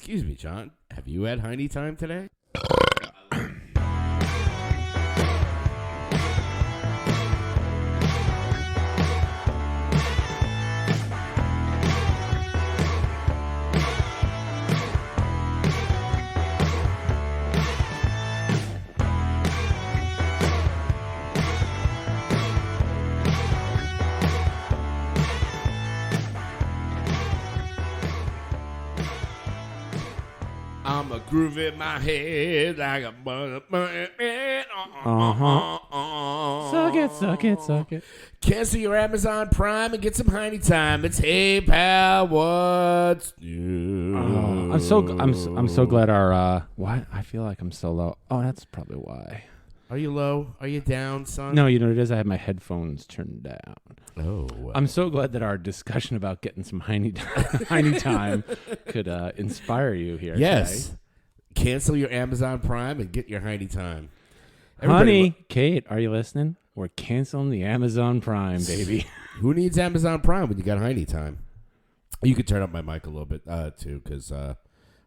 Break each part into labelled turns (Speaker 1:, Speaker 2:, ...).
Speaker 1: Excuse me, John. Have you had Hiney time today? I'm a groove in my head like a
Speaker 2: Suck it.
Speaker 1: Cancel your Amazon Prime and get some Hiney time. It's Hey Pal, what's new?
Speaker 2: I'm so glad our what? I feel like I'm so low. Oh, that's probably why.
Speaker 1: Are you low? Are you down, son?
Speaker 2: No, you know what it is? I have my headphones turned down.
Speaker 1: Oh.
Speaker 2: I'm so glad that our discussion about getting some Hiney time could inspire you here.
Speaker 1: Yes.
Speaker 2: Today.
Speaker 1: Cancel your Amazon Prime and get your Hiney time.
Speaker 2: Honey, Kate, are you listening? We're canceling the Amazon Prime, baby.
Speaker 1: Who needs Amazon Prime when you got Hiney time? You could turn up my mic a little bit, too, because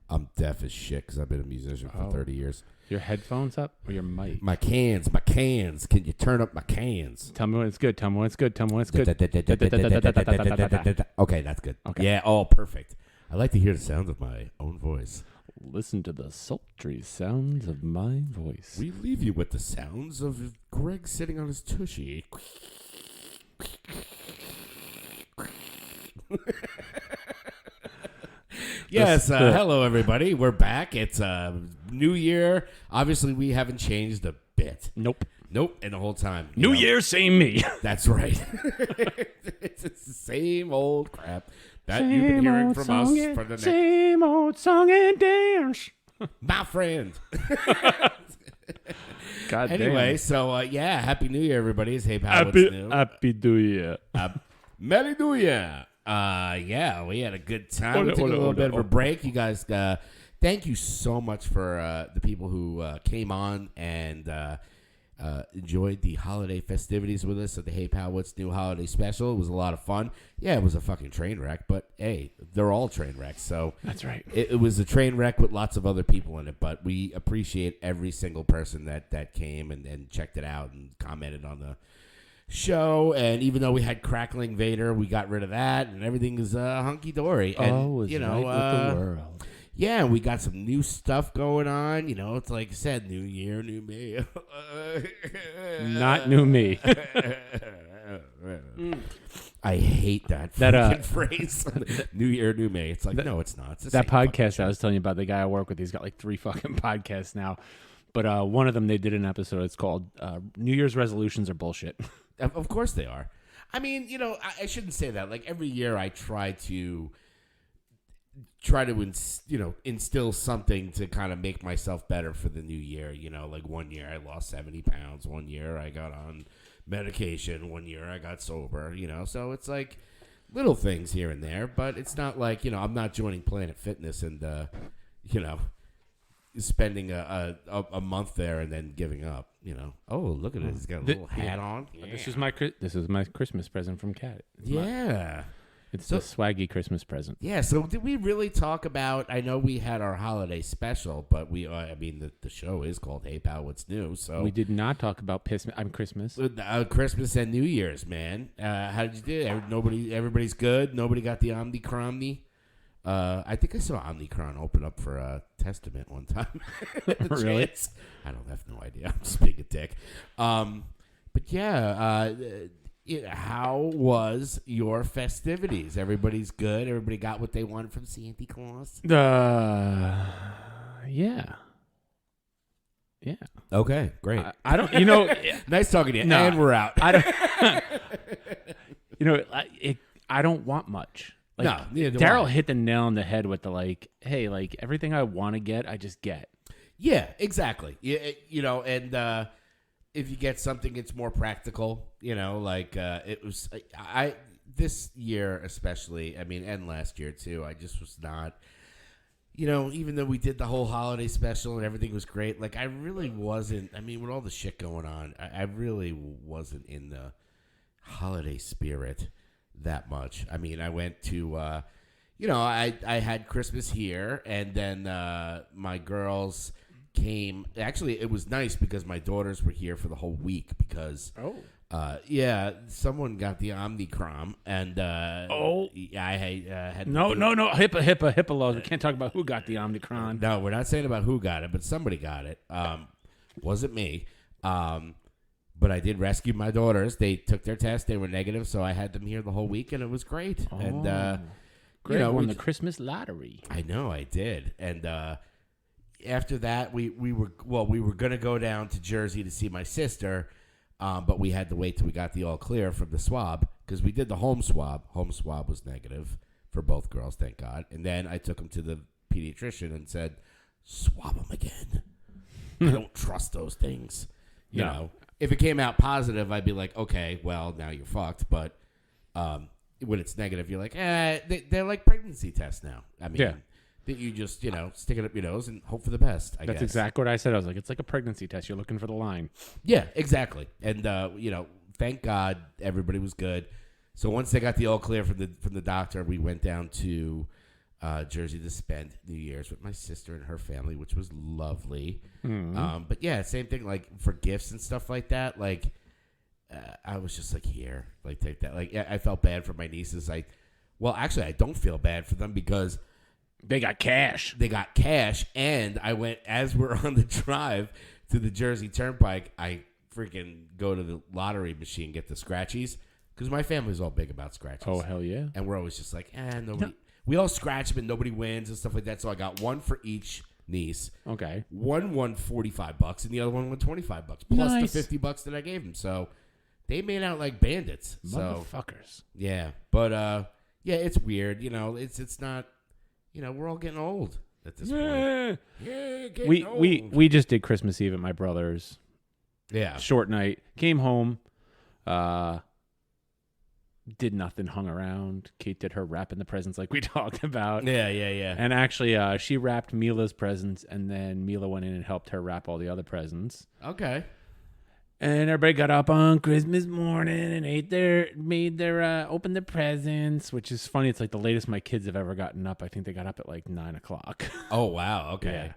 Speaker 1: I'm deaf as shit because I've been a musician for 30 years.
Speaker 2: Your headphones up or your mic?
Speaker 1: My cans. Can you turn up my cans?
Speaker 2: Tell me when it's good.
Speaker 1: Okay, that's good. Okay. Yeah, oh, perfect. I like to hear the sound of my own voice.
Speaker 2: Listen to the sultry sounds of my voice.
Speaker 1: We leave you with the sounds of Greg sitting on his tushy. Yes, hello everybody. We're back. It's New Year. Obviously, we haven't changed a bit.
Speaker 2: Nope.
Speaker 1: And the whole time.
Speaker 2: New Year, same me.
Speaker 1: That's right. It's the same old crap that you've been hearing from us for the next.
Speaker 2: Same old song and dance.
Speaker 1: My friend.
Speaker 2: God
Speaker 1: anyway,
Speaker 2: damn.
Speaker 1: so Happy New Year, everybody. It's Hey Pal, what's new?
Speaker 2: Happy New Year.
Speaker 1: Merry New Year. We had a good time. We took a little bit of a break. You guys, thank you so much for the people who came on and enjoyed the holiday festivities with us at the Hey Pal, What's New holiday special. It was a lot of fun. Yeah, it was a fucking train wreck, but hey, they're all train wrecks. So
Speaker 2: that's right.
Speaker 1: It was a train wreck with lots of other people in it, but we appreciate every single person that came and checked it out and commented on the show. And even though we had Crackling Vader, we got rid of that, and everything is hunky dory. And
Speaker 2: right with the world.
Speaker 1: Yeah, we got some new stuff going on. You know, it's like I said, new year, new me.
Speaker 2: Not new me.
Speaker 1: I hate that fucking phrase. New year, new me. It's like, no, it's not. It's the
Speaker 2: that podcast I was telling you about, the guy I work with, he's got like 3 fucking podcasts now. But one of them, they did an episode. It's called New Year's Resolutions Are Bullshit.
Speaker 1: Of course they are. I mean, you know, I shouldn't say that. Like, every year I try to instill something to kind of make myself better for the new year. You know, like one year I lost 70 pounds. One year I got on medication. One year I got sober, you know. So it's like little things here and there. But it's not like, you know, I'm not joining Planet Fitness and, you know, spending a month there and then giving up, you know. Oh, look at it. He's got a little hat on. Yeah.
Speaker 2: This is my Christmas present from Kat. It's a swaggy Christmas present. Yeah,
Speaker 1: so did we really talk about, I know we had our holiday special, but the show is called Hey Pal, What's New, so.
Speaker 2: We did not talk about Christmas.
Speaker 1: Christmas and New Year's, man. How did you do? Everybody's good? Nobody got the Omicron? I think I saw Omicron open up for a Testament one time.
Speaker 2: Really?
Speaker 1: I don't have no idea. I'm just being a dick. But yeah, how was your festivities? Everybody's good? Everybody got what they wanted from Santa Claus?
Speaker 2: Yeah.
Speaker 1: Okay, great.
Speaker 2: I don't, you know.
Speaker 1: Nice talking to you.
Speaker 2: No,
Speaker 1: and we're out.
Speaker 2: I don't, you know, I don't want much. Like,
Speaker 1: no,
Speaker 2: Daryl hit the nail on the head with the hey, everything I want to get, I just get.
Speaker 1: Yeah, exactly. You know, and if you get something, it's more practical. You know, like it was. This year especially. I mean, and last year too. I just was not. You know, even though we did the whole holiday special and everything was great, like I really wasn't. I mean, with all the shit going on, I really wasn't in the holiday spirit that much. I mean, I went to, I had Christmas here, and then my girls came. Actually, it was nice because my daughters were here for the whole week because someone got the Omicron, and I had
Speaker 2: no HIPAA laws. We can't talk about who got the Omicron.
Speaker 1: No, we're not saying about who got it, but somebody got it. Wasn't me. But I did rescue my daughters. They took their test. They were negative, so I had them here the whole week, and it was great. And
Speaker 2: Greg won the Christmas lottery.
Speaker 1: I know, I did. And after that, we were going to go down to Jersey to see my sister, but we had to wait till we got the all clear from the swab because we did the home swab. Home swab was negative for both girls, thank God. And then I took them to the pediatrician and said, swab them again. I don't trust those things. You know, if it came out positive, I'd be like, okay, well, now you're fucked. But when it's negative, you're like, they're like pregnancy tests now. I mean, that you just, stick it up your nose and hope for the best, I guess.
Speaker 2: That's exactly what I said. I was like, it's like a pregnancy test. You're looking for the line.
Speaker 1: Yeah, exactly. And, thank God everybody was good. So once they got the all clear from the doctor, we went down to Jersey to spend New Year's with my sister and her family, which was lovely. Mm-hmm. But yeah, same thing, like for gifts and stuff like that. Like I was just like, here, like take that. Like I felt bad for my nieces. Actually, I don't feel bad for them because
Speaker 2: they got cash.
Speaker 1: And I went as we're on the drive to the Jersey Turnpike. I freaking go to the lottery machine, get the scratchies because my family's all big about scratchies.
Speaker 2: Oh hell yeah!
Speaker 1: And we're always just like, nobody. No. We all scratch them and nobody wins and stuff like that. So I got one for each niece.
Speaker 2: Okay.
Speaker 1: One won $45 and the other one won $25 plus the $50 that I gave them. So they made out like bandits.
Speaker 2: Motherfuckers.
Speaker 1: So, yeah. But it's weird. It's not, we're all getting old at this point. Yeah, getting old.
Speaker 2: We just did Christmas Eve at my brother's.
Speaker 1: Yeah.
Speaker 2: Short night. Came home. Did nothing, hung around. Kate did her wrapping the presents like we talked about.
Speaker 1: Yeah.
Speaker 2: And actually, she wrapped Mila's presents, and then Mila went in and helped her wrap all the other presents.
Speaker 1: Okay.
Speaker 2: And everybody got up on Christmas morning and opened their presents, which is funny. It's like the latest my kids have ever gotten up. I think they got up at like 9 o'clock.
Speaker 1: Oh, wow. Okay.
Speaker 2: Yeah.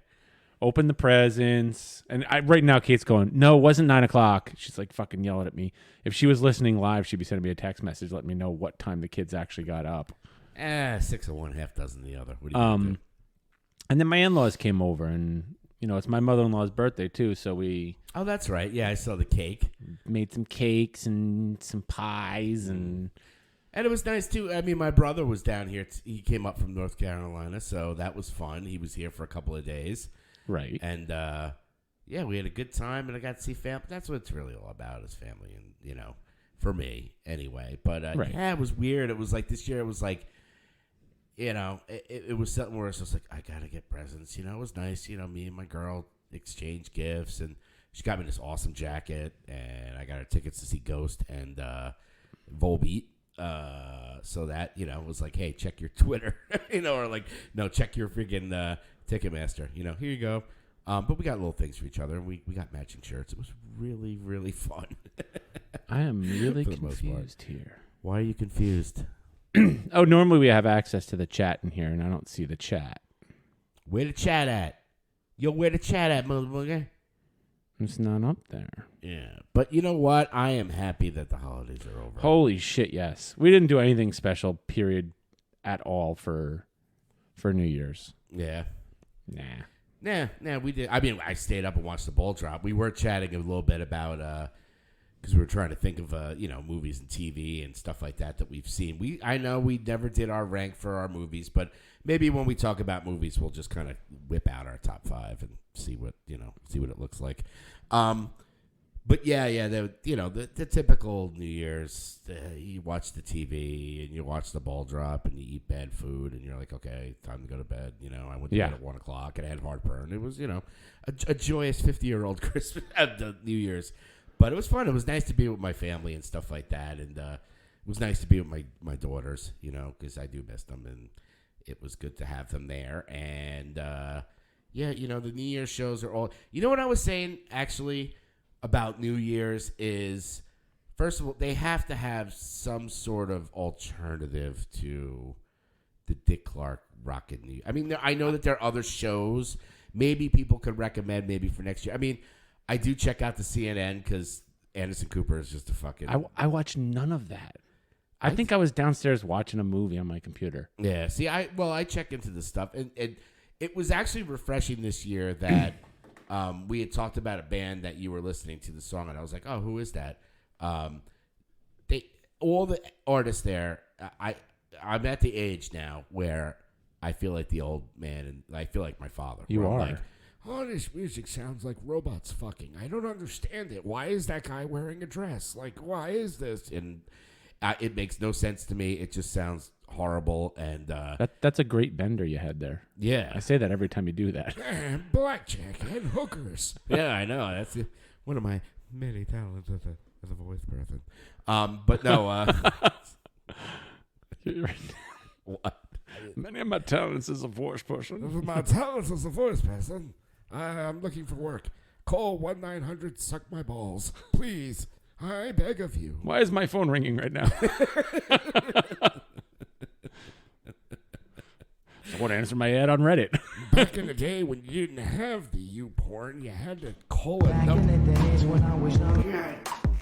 Speaker 2: Open the presents. And right now, Kate's going, no, it wasn't 9 o'clock. She's like fucking yelling at me. If she was listening live, she'd be sending me a text message letting me know what time the kids actually got up.
Speaker 1: 6 of one, half dozen the other. What do you do?
Speaker 2: And then my in-laws came over, and, it's my mother-in-law's birthday, too, so we...
Speaker 1: Oh, that's right. Yeah, I saw the cake.
Speaker 2: Made some cakes and some pies, and
Speaker 1: it was nice, too. I mean, my brother was down here. He came up from North Carolina, so that was fun. He was here for a couple of days.
Speaker 2: Right.
Speaker 1: And, we had a good time, and I got to see family. That's what it's really all about is family, and, for me, anyway. But,
Speaker 2: right.
Speaker 1: It was weird. It was like this year, it was like, it was something where it's just like, I got to get presents. It was nice. Me and my girl exchanged gifts, and she got me this awesome jacket, and I got her tickets to see Ghost and Volbeat. So that, was like, hey, check your Twitter, or like, no, check your freaking Ticketmaster. Here you go. But we got little things for each other, and we got matching shirts. It was really, really fun.
Speaker 2: I am really confused here.
Speaker 1: Why are you confused?
Speaker 2: Oh, normally we have access to the chat in here, and I don't see the chat.
Speaker 1: Where the chat at? Yo, where the chat at, motherfucker?
Speaker 2: It's not up there.
Speaker 1: Yeah. But you know what? I am happy that the holidays are over.
Speaker 2: Holy shit, yes. We didn't do anything special, period, at all for New Year's.
Speaker 1: Yeah.
Speaker 2: Nah,
Speaker 1: we did. I mean, I stayed up and watched the ball drop. We were chatting a little bit about, because we were trying to think of, movies and TV and stuff like that we've seen. I know we never did our rank for our movies, but maybe when we talk about movies, we'll just kind of whip out our top 5 and see what it looks like. But yeah, the typical New Year's, you watch the TV and you watch the ball drop and you eat bad food and you're like, okay, time to go to bed. I went to bed at 1 o'clock and I had heartburn. It was, a joyous 50-year-old Christmas at the New Year's, but it was fun. It was nice to be with my family and stuff like that, and it was nice to be with my daughters, because I do miss them, and it was good to have them there. And the New Year's shows are all. You know what I was saying actually about New Year's is, first of all, they have to have some sort of alternative to the Dick Clark Rockin' New. I mean, I know that there are other shows. Maybe people could recommend maybe for next year. I mean, I do check out the CNN because Anderson Cooper is just a fucking.
Speaker 2: I watch none of that. I think I was downstairs watching a movie on my computer.
Speaker 1: Yeah. See, I check into this stuff, and it was actually refreshing this year that we had talked about a band that you were listening to the song, and I was like, oh, who is that? All the artists there. I'm at the age now where I feel like the old man, and I feel like my father.
Speaker 2: You are.
Speaker 1: Like, oh, this music sounds like robots fucking. I don't understand it. Why is that guy wearing a dress? Like, why is this? And it makes no sense to me. It just sounds horrible. And
Speaker 2: that's a great bender you had there.
Speaker 1: Yeah.
Speaker 2: I say that every time you do that.
Speaker 1: And blackjack and hookers. Yeah, I know. That's one of my many talents as a voice person. But no. What?
Speaker 2: Many of my talents as a voice person.
Speaker 1: My talents as a voice person. I'm looking for work. Call 1-900-SUCK-MY-BALLS. Please. I beg of you.
Speaker 2: Why is my phone ringing right now? Someone answered my ad on Reddit.
Speaker 1: Back in the day when you didn't have the YouPorn, you had to call it.
Speaker 3: Back in the days when I was young.
Speaker 1: God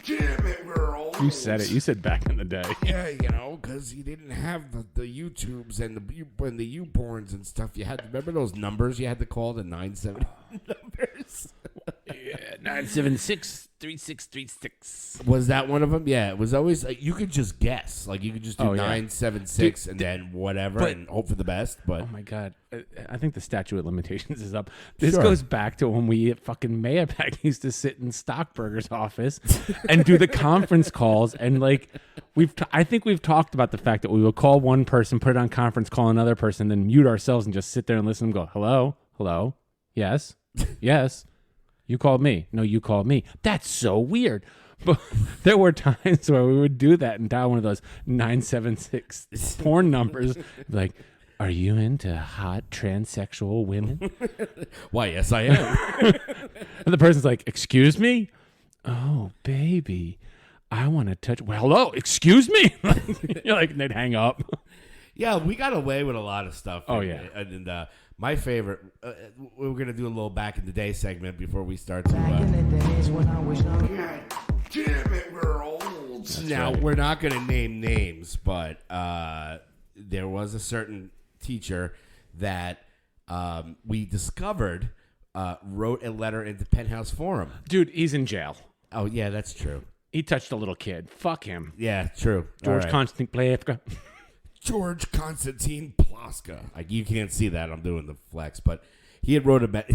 Speaker 1: damn it, we're old.
Speaker 2: You said it. You said back in the day.
Speaker 1: Yeah, you know, because you didn't have the YouTubes and the YouPorns and stuff. You had to remember those numbers you had to call, the 970 numbers.
Speaker 2: Yeah, 976-3636.
Speaker 1: Was that one of them? Yeah, it was always you could just guess, like you could just do 976 and then whatever and hope for the best. But
Speaker 2: oh my god, I think the statute of limitations is up. This
Speaker 1: Sure.
Speaker 2: goes back to when we fucking Mayapack used to sit in Stockburger's office and do the conference calls, and like I think we've talked about the fact that we would call one person, put it on conference, call another person, then mute ourselves and just sit there and listen and go, hello, yes, yes. You called me. No, you called me. That's so weird. But there were times where we would do that and dial one of those 976 porn numbers. Like, are you into hot transsexual women?
Speaker 1: why, yes, I am.
Speaker 2: And the person's like, excuse me? Oh, baby, I want to touch. Well, hello, excuse me? You're like, and they'd hang up.
Speaker 1: Yeah, we got away with a lot of stuff.
Speaker 2: Oh, yeah.
Speaker 1: And my favorite, we're going to do a little back in the day segment before we start to.
Speaker 3: Back in the days when I was young.
Speaker 1: God damn it, we're old. Now, we're not going to name names, but there was a certain teacher that we discovered wrote a letter into Penthouse Forum.
Speaker 2: Dude, he's in jail.
Speaker 1: Oh, yeah, that's true.
Speaker 2: He touched a little kid. Fuck him.
Speaker 1: Yeah, true.
Speaker 2: George
Speaker 1: All right.
Speaker 2: Constantine.
Speaker 1: George Constantine Plaska. Like, you can't see that. I'm doing the flex, but he had wrote a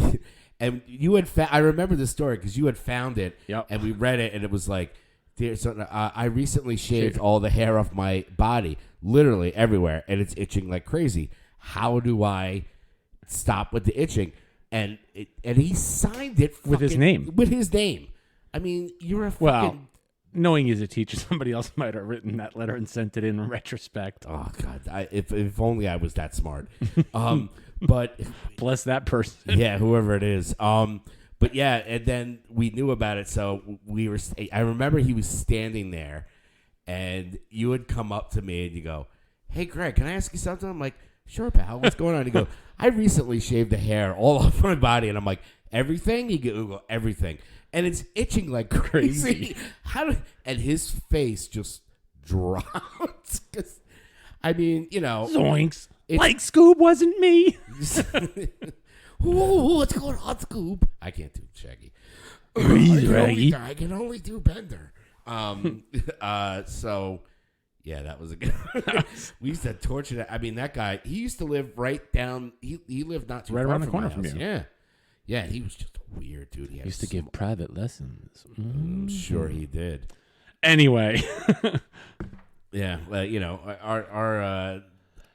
Speaker 1: and you had. I remember this story because you had found it.
Speaker 2: Yep.
Speaker 1: And we read it, and it was like, "Dear son, I recently shaved all the hair off my body, literally everywhere, and it's itching like crazy. How do I stop with the itching?" And he signed it
Speaker 2: With his name.
Speaker 1: With his name. I mean, you're a fucking.
Speaker 2: Well, knowing he's a teacher, somebody else might have written that letter and sent it in retrospect.
Speaker 1: Oh God! If only I was that smart. But
Speaker 2: Bless that person.
Speaker 1: yeah, whoever it is. But yeah, and then we knew about it, so we were. I remember he was standing there, and you would come up to me and you go, "Hey, Greg, can I ask you something?" I'm like, "Sure, pal. What's going on?" You go, "I recently shaved the hair all off my body," and I'm like, "Everything?" You go, "Everything." And it's itching like crazy. And his face just dropped. I mean, you know.
Speaker 2: Zoinks. Like Scoob wasn't me.
Speaker 1: Ooh, what's going on, Scoob? I can't do Shaggy. I can only do Bender. So, yeah, that was a good we used to torture that. I mean, that guy, he used to live right down. He lived not too
Speaker 2: Right
Speaker 1: far
Speaker 2: around the
Speaker 1: from
Speaker 2: corner
Speaker 1: my
Speaker 2: from
Speaker 1: house.
Speaker 2: you.
Speaker 1: Yeah. Yeah, he was just a weird dude. He
Speaker 2: Used to give private lessons.
Speaker 1: I'm sure he did.
Speaker 2: Anyway.
Speaker 1: Yeah, you know,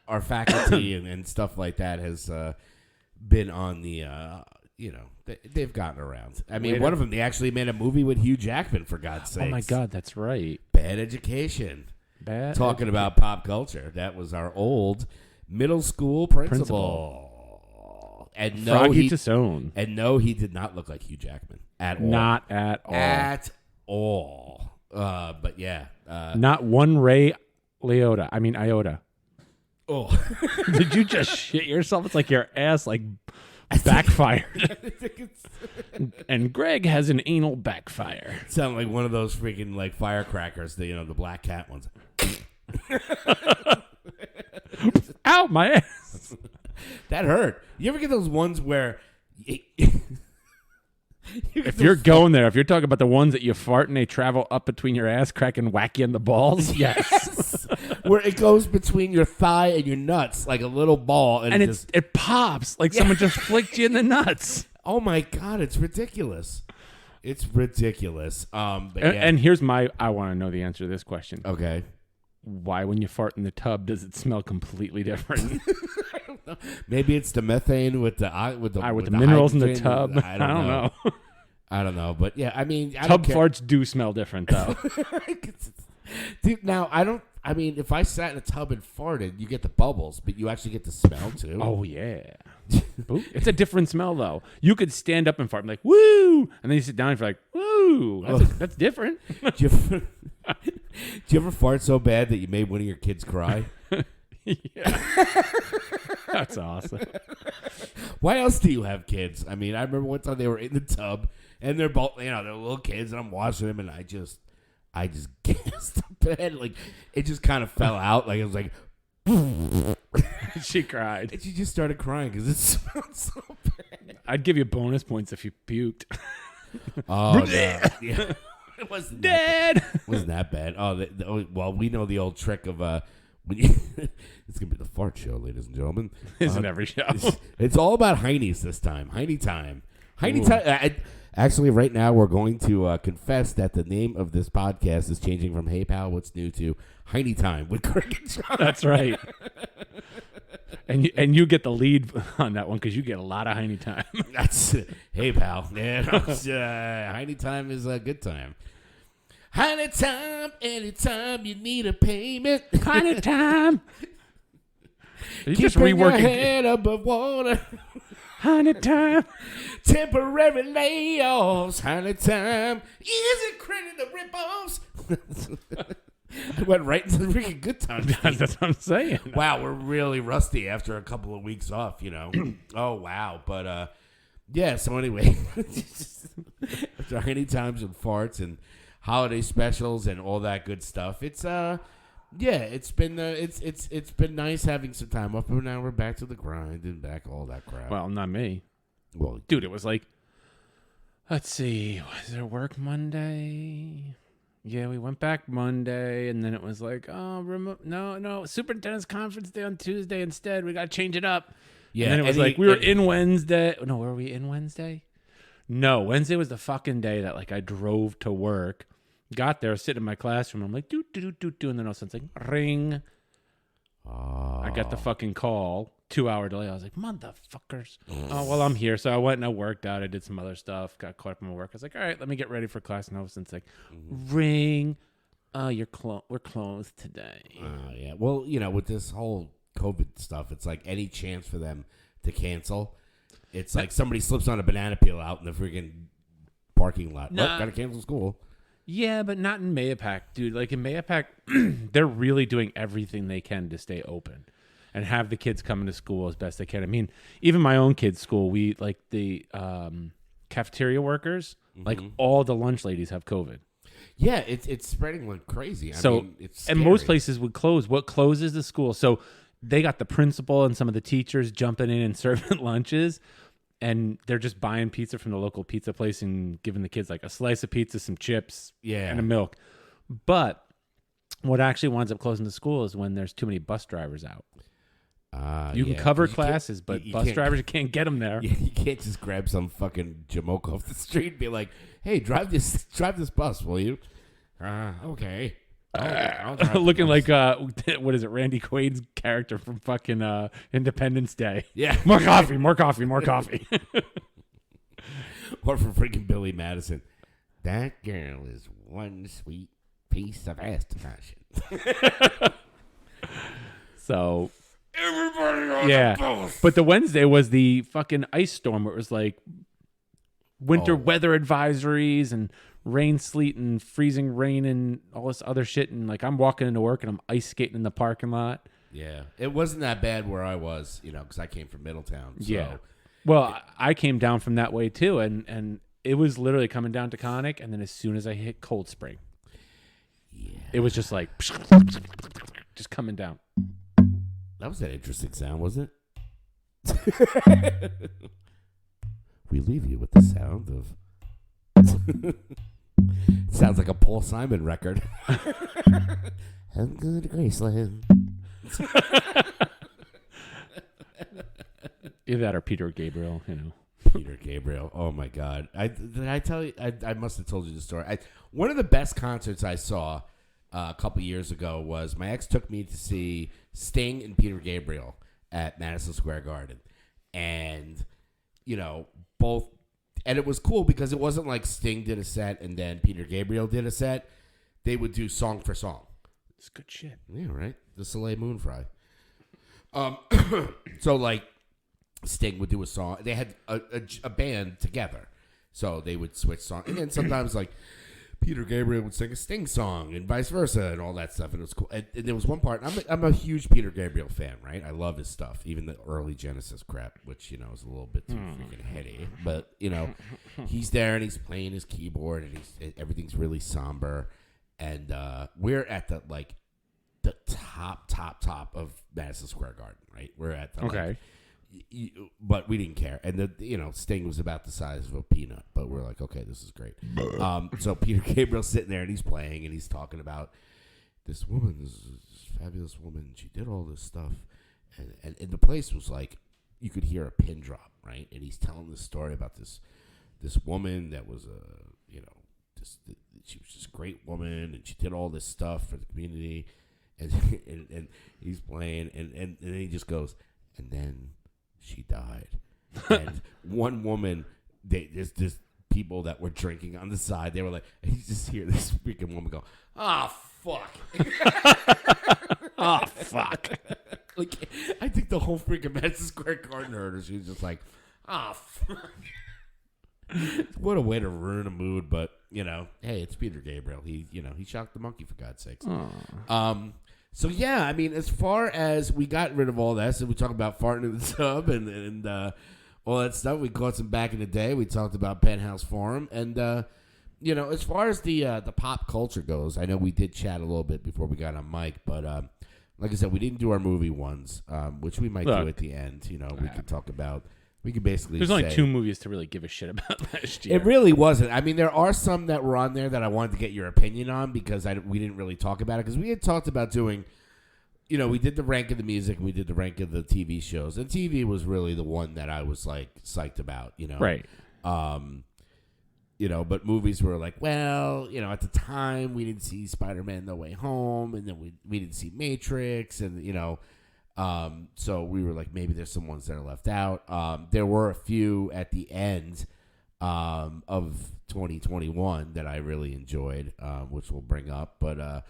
Speaker 1: our faculty and stuff like that has been on the, you know, they've gotten around. I mean, one of them, they actually made a movie with Hugh Jackman, for God's sake.
Speaker 2: Oh, my God, that's right.
Speaker 1: Bad Education. Talking about pop culture. That was our old middle school principal. And no,
Speaker 2: Froggy Tassone.
Speaker 1: And no, he did not look like Hugh Jackman at all.
Speaker 2: Not at all.
Speaker 1: At all. But yeah.
Speaker 2: Not one Ray Iota.
Speaker 1: Oh.
Speaker 2: Did you just shit yourself? It's like your ass like backfired. And Greg has an anal backfire.
Speaker 1: Sound like one of those freaking like firecrackers, the black cat ones.
Speaker 2: Ow, my ass.
Speaker 1: That hurt. You ever get those ones where
Speaker 2: If you're going there, if you're talking about the ones that you fart and they travel up between your ass crack and whack you in the balls, yes.
Speaker 1: Where it goes between your thigh and your nuts like a little ball, and
Speaker 2: it pops like someone just flicked you in the nuts.
Speaker 1: Oh my God, it's ridiculous. It's ridiculous. But yeah.
Speaker 2: And here's I want to know the answer to this question.
Speaker 1: Okay.
Speaker 2: Why, when you fart in the tub, does it smell completely different?
Speaker 1: I don't know. Maybe it's the methane with the
Speaker 2: minerals in the
Speaker 1: hydrogen.
Speaker 2: tub. I don't know.
Speaker 1: I don't know, but yeah, I mean,
Speaker 2: tub farts do smell different though.
Speaker 1: Dude, now I mean, if I sat in a tub and farted, you get the bubbles, but you actually get the smell too.
Speaker 2: Oh yeah, it's a different smell though. You could stand up and fart, and be like woo, and then you sit down and you're like woo. That's different.
Speaker 1: Do you ever fart so bad that you made one of your kids cry?
Speaker 2: Yeah. That's awesome.
Speaker 1: Why else do you have kids? I mean, I remember one time they were in the tub and they're both, they're little kids, and I'm watching them, and I just gassed the bed. Like, it just kind of fell out. Like, it was like,
Speaker 2: she cried.
Speaker 1: and she just started crying because it smelled so bad.
Speaker 2: I'd give you bonus points if you puked.
Speaker 1: Oh, no. Yeah. It wasn't
Speaker 2: Dead.
Speaker 1: Wasn't that bad. Well, we know the old trick of when you. It's gonna be the fart show, ladies and gentlemen.
Speaker 2: Isn't every show?
Speaker 1: It's all about Heinies this time. Heiny time. Heiny time. Actually, right now we're going to confess that the name of this podcast is changing from "Hey Pal, What's New" to Heiny Time with Greg and John.
Speaker 2: That's right. And you get the lead on that one because you get a lot of Heiny time.
Speaker 1: That's Hey Pal. Yeah, Heiny time is a good time. Heiny time, anytime you need a payment.
Speaker 2: Heiny time. You
Speaker 1: Keeping
Speaker 2: just reworking
Speaker 1: your head above water.
Speaker 2: Heiny time.
Speaker 1: Temporary layoffs. Heiny time. Easy credit the rip-offs. I went right into the freaking good times.
Speaker 2: That's what I'm saying.
Speaker 1: Wow, we're really rusty after a couple of weeks off, Oh, wow. But, yeah, so anyway. After Heiny times and farts and holiday specials and all that good stuff, it's it's been nice having some time off, but now we're back to the grind and back all that crap.
Speaker 2: Well, not me.
Speaker 1: Well,
Speaker 2: dude, it was like, let's see, was there work Monday? Yeah, we went back Monday, and then it was like, oh, no, superintendent's conference day on Tuesday instead. We got to change it up. Yeah, and then it was like we were in Wednesday. No, were we in Wednesday? No, Wednesday was the fucking day that like I drove to work. Got there, sitting in my classroom. I'm like, do, and then all of a sudden it's like, ring. I got the fucking call. 2-hour delay. I was like, motherfuckers. Oh, well, I'm here. So I went and I worked out. I did some other stuff. Got caught up in my work. I was like, all right, let me get ready for class. And all of a sudden it's like, ring. Oh, we're closed today.
Speaker 1: Yeah. Well, with this whole COVID stuff, it's like any chance for them to cancel. It's like somebody slips on a banana peel out in the freaking parking lot.
Speaker 2: Nah.
Speaker 1: Got to cancel school.
Speaker 2: Yeah, but not in Mayapack, dude. Like in Mayapack, they're really doing everything they can to stay open and have the kids coming to school as best they can. I mean, even my own kids' school, we like the cafeteria workers, like all the lunch ladies have COVID.
Speaker 1: Yeah, it's spreading like crazy. I mean, it's scary.
Speaker 2: And most places would close. What closes the school? So they got the principal and some of the teachers jumping in and serving lunches. And they're just buying pizza from the local pizza place and giving the kids like a slice of pizza, some chips, and a milk. But what actually winds up closing the school is when there's too many bus drivers out. You can cover classes, but bus drivers, you can't get them there.
Speaker 1: You can't just grab some fucking jamoke off the street and be like, hey, drive this bus, will you? Okay.
Speaker 2: Looking like what is it, Randy Quaid's character from fucking Independence Day.
Speaker 1: Yeah.
Speaker 2: More coffee.
Speaker 1: Or from freaking Billy Madison. That girl is one sweet piece of ass to fashion.
Speaker 2: So
Speaker 1: everybody on the bus.
Speaker 2: But the Wednesday was the fucking ice storm where it was like winter weather advisories and rain, sleet, and freezing rain and all this other shit. And like I'm walking into work and I'm ice skating in the parking lot.
Speaker 1: Yeah, it wasn't that bad where I was, because I came from Middletown. So.
Speaker 2: Yeah. Well, I came down from that way too, and it was literally coming down to Conic, and then as soon as I hit Cold Spring, it was just like just coming down.
Speaker 1: That was an interesting sound, wasn't it? We leave you with the sound of. Sounds like a Paul Simon record. I'm going to Graceland.
Speaker 2: Either that or Peter Gabriel,
Speaker 1: Peter Gabriel. Oh my God! Did I tell you? I must have told you the story. One of the best concerts I saw a couple years ago was my ex took me to see Sting and Peter Gabriel at Madison Square Garden, and both. And it was cool because it wasn't like Sting did a set and then Peter Gabriel did a set. They would do song for song.
Speaker 2: It's good shit.
Speaker 1: Yeah, right. The Soleil Moon Fry. So like Sting would do a song. They had a band together, so they would switch songs. And then sometimes like Peter Gabriel would sing a Sting song and vice versa and all that stuff. And it was cool. And there was one part. I'm a huge Peter Gabriel fan, right? I love his stuff, even the early Genesis crap, which is a little bit too freaking heady. But he's there and he's playing his keyboard and everything's really somber. And we're at the top of Madison Square Garden, right? We're at the
Speaker 2: Okay.
Speaker 1: But we didn't care, and Sting was about the size of a peanut, but we're like, okay, this is great. So Peter Gabriel's sitting there and he's playing and he's talking about this woman, this fabulous woman. She did all this stuff, and the place was like you could hear a pin drop, right? And he's telling this story about this woman that was she was this great woman, and she did all this stuff for the community, and he's playing, and then he just goes, and then she died. And one woman, there's just people that were drinking on the side. They were like, you just hear this freaking woman go, "Oh fuck,
Speaker 2: Oh fuck."
Speaker 1: Like I think the whole freaking Madison Square Garden heard her. She was just like, "Oh fuck." What a way to ruin a mood, but hey, it's Peter Gabriel. He shocked the monkey for God's sakes. So yeah, I mean, as far as we got rid of all that, so we talked about farting in the tub and all that stuff. We caught some back in the day. We talked about Penthouse Forum, and as far as the pop culture goes, I know we did chat a little bit before we got on mic, but like I said, we didn't do our movie ones, which we might do at the end. We could talk about. We could basically.
Speaker 2: There's only 2 movies to really give a shit about last year.
Speaker 1: It really wasn't. I mean, there are some that were on there that I wanted to get your opinion on because we didn't really talk about it because we had talked about doing. We did the rank of the music and we did the rank of the TV shows, and TV was really the one that I was like psyched about.
Speaker 2: Right.
Speaker 1: But movies were like, well, at the time we didn't see Spider-Man: No Way Home, and then we didn't see Matrix, and so we were like, maybe there's some ones that are left out. There were a few at the end of 2021 that I really enjoyed, which we'll bring up. But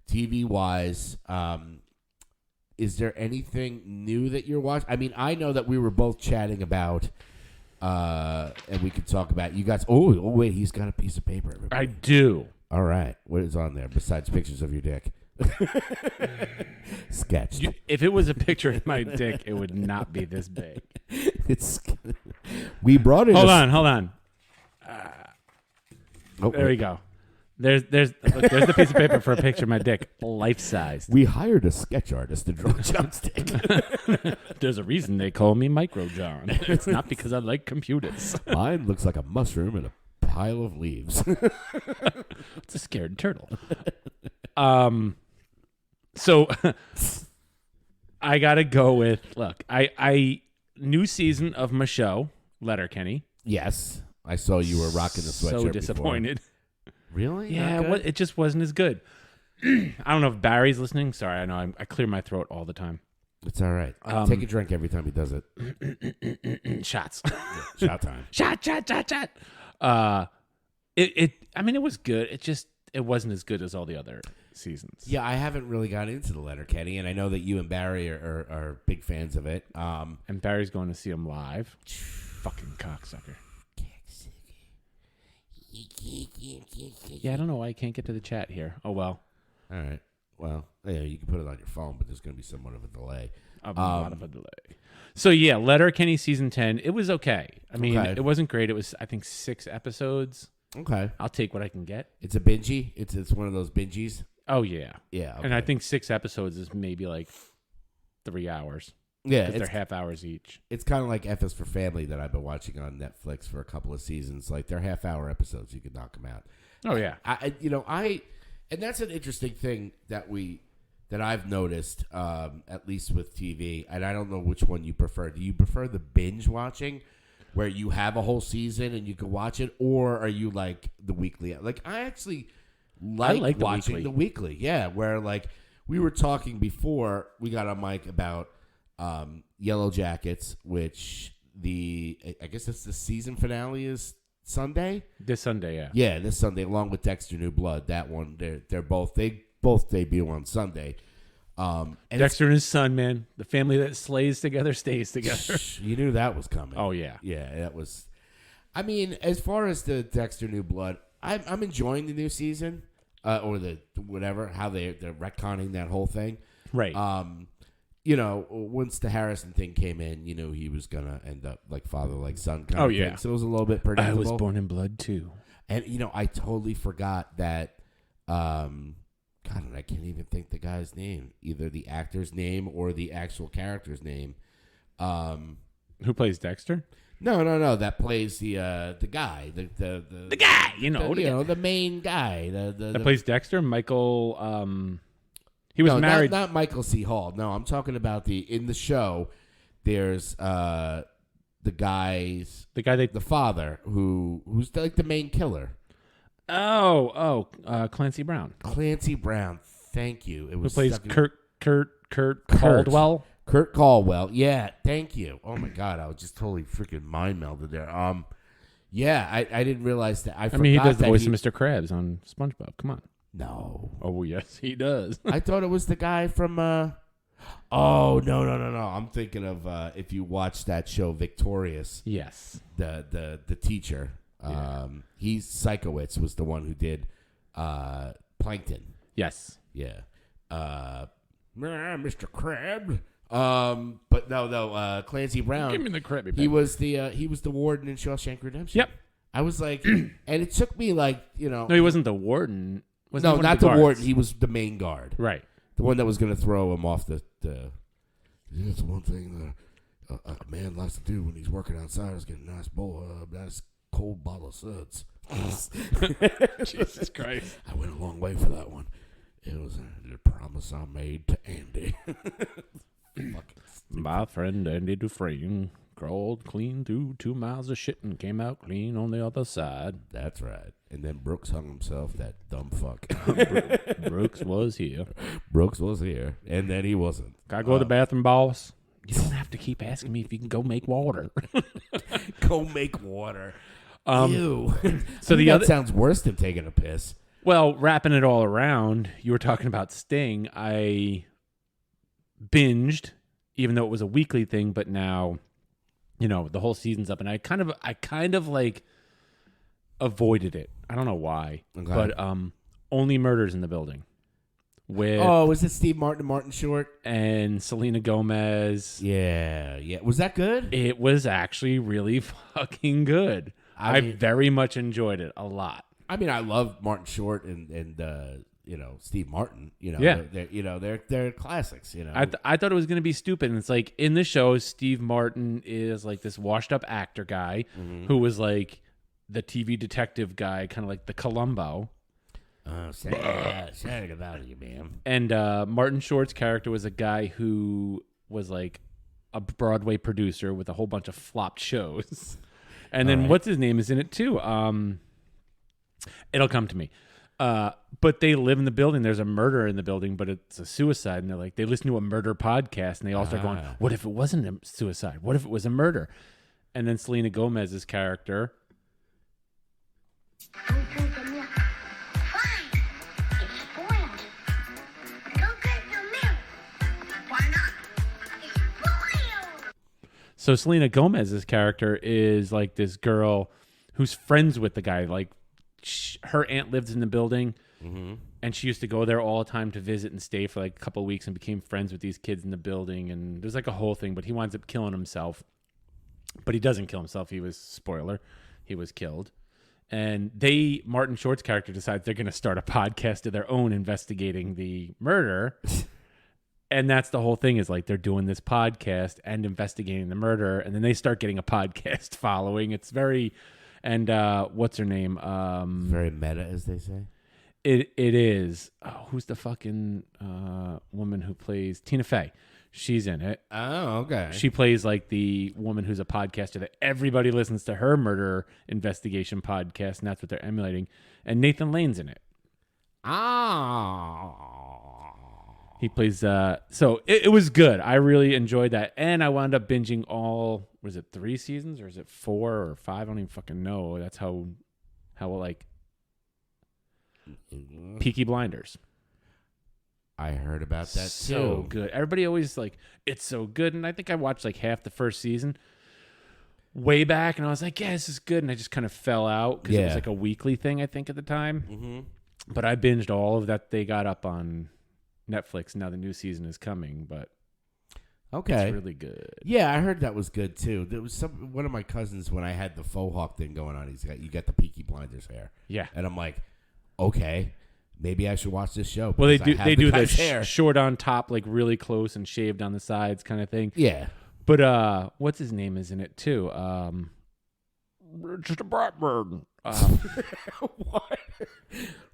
Speaker 1: TV-wise, is there anything new that you're watching? I mean, I know that we were both chatting about, and we could talk about, you guys, oh wait, he's got a piece of paper. Everybody.
Speaker 2: I do.
Speaker 1: All right. What is on there besides pictures of your dick? Sketched.
Speaker 2: If it was a picture of my dick, it would not be this big.
Speaker 1: We brought it.
Speaker 2: Hold on.
Speaker 1: Oh,
Speaker 2: there we go. There's the piece of paper for a picture of my dick, life size.
Speaker 1: We hired a sketch artist to draw John's dick.
Speaker 2: There's a reason they call me Micro John. It's not because I like computers.
Speaker 1: Mine looks like a mushroom in a pile of leaves.
Speaker 2: It's a scared turtle. So I gotta go with I new season of my show, Letterkenny.
Speaker 1: Yes, I saw you were rocking the sweatshirt.
Speaker 2: So disappointed.
Speaker 1: Before. Really?
Speaker 2: Yeah, it just wasn't as good. I don't know if Barry's listening. Sorry, I know I clear my throat all the time.
Speaker 1: It's all right. Take a drink every time he does it.
Speaker 2: Shots.
Speaker 1: Shot time.
Speaker 2: Shot. I mean, it was good. It wasn't as good as all the other seasons.
Speaker 1: Yeah, I haven't really got into the Letterkenny, and I know that you and Barry are big fans of it.
Speaker 2: And Barry's going to see him live. Fucking cocksucker. Yeah, I don't know why I can't get to the chat here. Oh, well.
Speaker 1: All right. Well, yeah, you can put it on your phone, but there's going to be somewhat of a delay.
Speaker 2: A lot of a delay. So yeah, Letterkenny season 10. It was okay. I mean,
Speaker 1: Okay.
Speaker 2: it wasn't great. It was, I think, 6 episodes.
Speaker 1: Okay.
Speaker 2: I'll take what I can get.
Speaker 1: It's a bingey. It's one of those bingies.
Speaker 2: Oh yeah,
Speaker 1: Yeah. Okay.
Speaker 2: and I think 6 episodes is maybe like 3 hours.
Speaker 1: Yeah,
Speaker 2: Because they're half hours each.
Speaker 1: It's kind of like F is for Family that I've been watching on Netflix for a couple of seasons. Like they're half-hour episodes. You could knock them out.
Speaker 2: Oh yeah.
Speaker 1: And that's an interesting thing that I've noticed, at least with TV. And I don't know which one you prefer. Do you prefer the binge watching, where you have a whole season and you can watch it, or are you like the weekly? Like I actually like watching the weekly. Yeah, where like we were talking before we got on mic about Yellow Jackets, which I guess it's the season finale is Sunday.
Speaker 2: This Sunday, yeah.
Speaker 1: Yeah, this Sunday, along with Dexter New Blood. That one, they both debut on Sunday. And
Speaker 2: Dexter and his son, man. The family that slays together stays together.
Speaker 1: You knew that was coming.
Speaker 2: Oh yeah,
Speaker 1: yeah. That was. I mean, as far as the Dexter New Blood, I'm enjoying the new season, or the whatever how they're retconning that whole thing.
Speaker 2: right.
Speaker 1: Once the Harrison thing came in, he was gonna end up like father, like son kind of
Speaker 2: yeah.
Speaker 1: thing. So it was a little bit
Speaker 2: I
Speaker 1: predictable.
Speaker 2: was born in blood too.
Speaker 1: And I totally forgot that. God, and I can't even think the guy's name, either the actor's name or the actual character's name.
Speaker 2: Who plays Dexter?
Speaker 1: No. That plays the guy, the
Speaker 2: guy,
Speaker 1: the main guy,
Speaker 2: that plays Dexter. Michael. He was married.
Speaker 1: Not Michael C. Hall. No, I'm talking about in the show. There's the
Speaker 2: the
Speaker 1: father who's like the main killer.
Speaker 2: Clancy Brown.
Speaker 1: Clancy Brown. Thank you. It
Speaker 2: Who
Speaker 1: was
Speaker 2: plays Kurt Caldwell?
Speaker 1: Kurt Caldwell. Yeah, thank you. Oh my God, I was just totally freaking mind melded there. Yeah, I didn't realize that. I
Speaker 2: mean, he does the voice of Mr. Krabs on SpongeBob. Come on.
Speaker 1: No.
Speaker 2: Oh yes, he does.
Speaker 1: I thought it was the guy from. Oh no! I'm thinking of if you watch that show Victorious.
Speaker 2: Yes.
Speaker 1: The teacher.
Speaker 2: Yeah.
Speaker 1: He's Psychowitz was the one who did Plankton.
Speaker 2: Yes.
Speaker 1: Yeah. Mr. Crab. But no. Clancy Brown.
Speaker 2: Give me the Krabby.
Speaker 1: He was the warden in Shawshank Redemption.
Speaker 2: Yep.
Speaker 1: I was like, and it took me like
Speaker 2: No, he wasn't the warden.
Speaker 1: No, not the warden. He was the main guard.
Speaker 2: Right.
Speaker 1: The one that was going to throw him off the. That's one thing that a man likes to do when he's working outside is get a nice nice cold bottle of suds.
Speaker 2: Jesus Christ!
Speaker 1: I went a long way for that one. It was the promise I made to Andy.
Speaker 2: My friend Andy Dufresne crawled clean through 2 miles of shit and came out clean on the other side.
Speaker 1: That's right. And then Brooks hung himself, that dumb fuck.
Speaker 2: Brooks was here.
Speaker 1: Brooks was here, and then he wasn't.
Speaker 2: Can I go to the bathroom, boss? You don't have to keep asking me if you can go make water.
Speaker 1: Go make water. Ew.
Speaker 2: So
Speaker 1: that sounds worse than taking a piss.
Speaker 2: Well, wrapping it all around, you were talking about Sting. I binged, even though it was a weekly thing, but now, the whole season's up, and I kind of like avoided it. I don't know why, but Only Murders in the Building.
Speaker 1: Was it Steve Martin and Martin Short
Speaker 2: and Selena Gomez?
Speaker 1: Yeah. Was that good?
Speaker 2: It was actually really fucking good. I very much enjoyed it a lot.
Speaker 1: I mean, I love Martin Short and Steve Martin.
Speaker 2: Yeah.
Speaker 1: They're classics.
Speaker 2: I thought it was going to be stupid. And it's like in the show, Steve Martin is like this washed up actor guy who was like the TV detective guy, kind of like the Columbo.
Speaker 1: Sad about you, ma'am.
Speaker 2: And Martin Short's character was a guy who was like a Broadway producer with a whole bunch of flopped shows. And then what's his name is in it too. It'll come to me. But they live in the building. There's a murder in the building, but it's a suicide. And they listen to a murder podcast, and they all start going, what if it wasn't a suicide? What if it was a murder? And then Selena Gomez's character.
Speaker 4: Don't drink the milk. Fine. It's spoiled. Don't drink the milk. Why not? It's spoiled.
Speaker 2: So Selena Gomez's character is like this girl who's friends with the guy. Like her aunt lives in the building, And she used to go there all the time to visit and stay for like a couple of weeks and became friends with these kids in the building. And there's like a whole thing, but he winds up killing himself. But he doesn't kill himself. He was killed. And Martin Short's character decides they're going to start a podcast of their own investigating the murder. And that's the whole thing is like they're doing this podcast and investigating the murder. And then they start getting a podcast following. It's very, and what's her name?
Speaker 1: Very meta, as they say.
Speaker 2: It is. Oh, who's the fucking woman who plays Tina Fey? She's in it.
Speaker 1: Oh, okay.
Speaker 2: She plays like the woman who's a podcaster that everybody listens to her murder investigation podcast, and that's what they're emulating. And Nathan Lane's in it.
Speaker 1: Oh.
Speaker 2: He plays. So it was good. I really enjoyed that, and I wound up binging all. Was it 3 seasons or is it 4 or 5? I don't even fucking know. That's how like Peaky Blinders.
Speaker 1: I heard about that
Speaker 2: So
Speaker 1: too.
Speaker 2: good. Everybody always like, it's so good. And I think I watched like half the first season way back. And I was like, yeah, this is good. And I just kind of fell out because it was like a weekly thing, I think, at the time.
Speaker 1: Mm-hmm.
Speaker 2: But I binged all of that. They got up on Netflix. Now the new season is coming. But
Speaker 1: Okay.
Speaker 2: it's really good.
Speaker 1: Yeah, I heard that was good too. There was one of my cousins when I had the faux hawk thing going on. You got the Peaky Blinders hair.
Speaker 2: Yeah.
Speaker 1: And I'm like, okay, maybe I should watch this show.
Speaker 2: Well,
Speaker 1: because I have
Speaker 2: do the
Speaker 1: guy's hair.
Speaker 2: short on top, like really close and shaved on the sides kind of thing.
Speaker 1: Yeah.
Speaker 2: But what's his name is in it too? Just a Bradburn.
Speaker 1: What?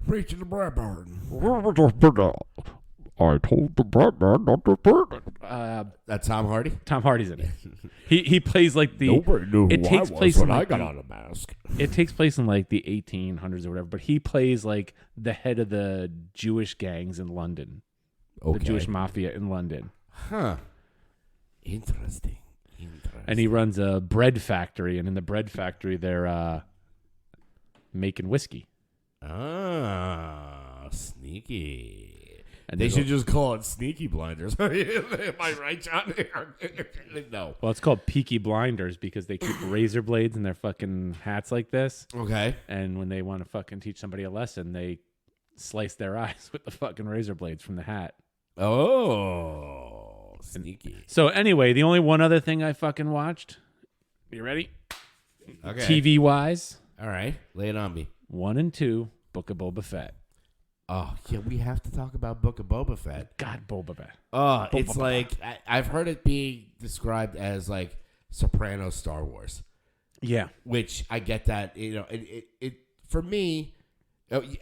Speaker 1: Reaching the Bradburn.
Speaker 2: I told the Bradburn not to burn it.
Speaker 1: That's Tom Hardy?
Speaker 2: Tom Hardy's in it. He plays like the.
Speaker 1: Nobody knew
Speaker 2: it
Speaker 1: who
Speaker 2: takes
Speaker 1: I was
Speaker 2: place
Speaker 1: when
Speaker 2: in
Speaker 1: I
Speaker 2: like
Speaker 1: got
Speaker 2: the-
Speaker 1: on a mask.
Speaker 2: It takes place in like the 1800s or whatever, but he plays like the head of the Jewish gangs in London,
Speaker 1: Okay.
Speaker 2: the Jewish mafia in London,
Speaker 1: Huh. Interesting.
Speaker 2: and he runs a bread factory. And in the bread factory, they're making whiskey.
Speaker 1: Ah, sneaky.
Speaker 2: And
Speaker 1: They
Speaker 2: there's
Speaker 1: should just call it Sneaky Blinders. Am I right, John? No.
Speaker 2: Well, it's called Peaky Blinders because they keep razor blades in their fucking hats like this.
Speaker 1: Okay.
Speaker 2: And when they want to fucking teach somebody a lesson, they slice their eyes with the fucking razor blades from the hat.
Speaker 1: Oh, sneaky.
Speaker 2: So anyway, the only one other thing I fucking watched. You ready?
Speaker 1: Okay.
Speaker 2: TV wise,
Speaker 1: All right. Lay it on me.
Speaker 2: 1 and 2, Book of Boba Fett.
Speaker 1: Oh, yeah, we have to talk about Book of Boba Fett.
Speaker 2: God, Boba Fett.
Speaker 1: Oh, it's like, I've heard it being described as like Sopranos Star Wars,
Speaker 2: Yeah.
Speaker 1: which I get that, it for me,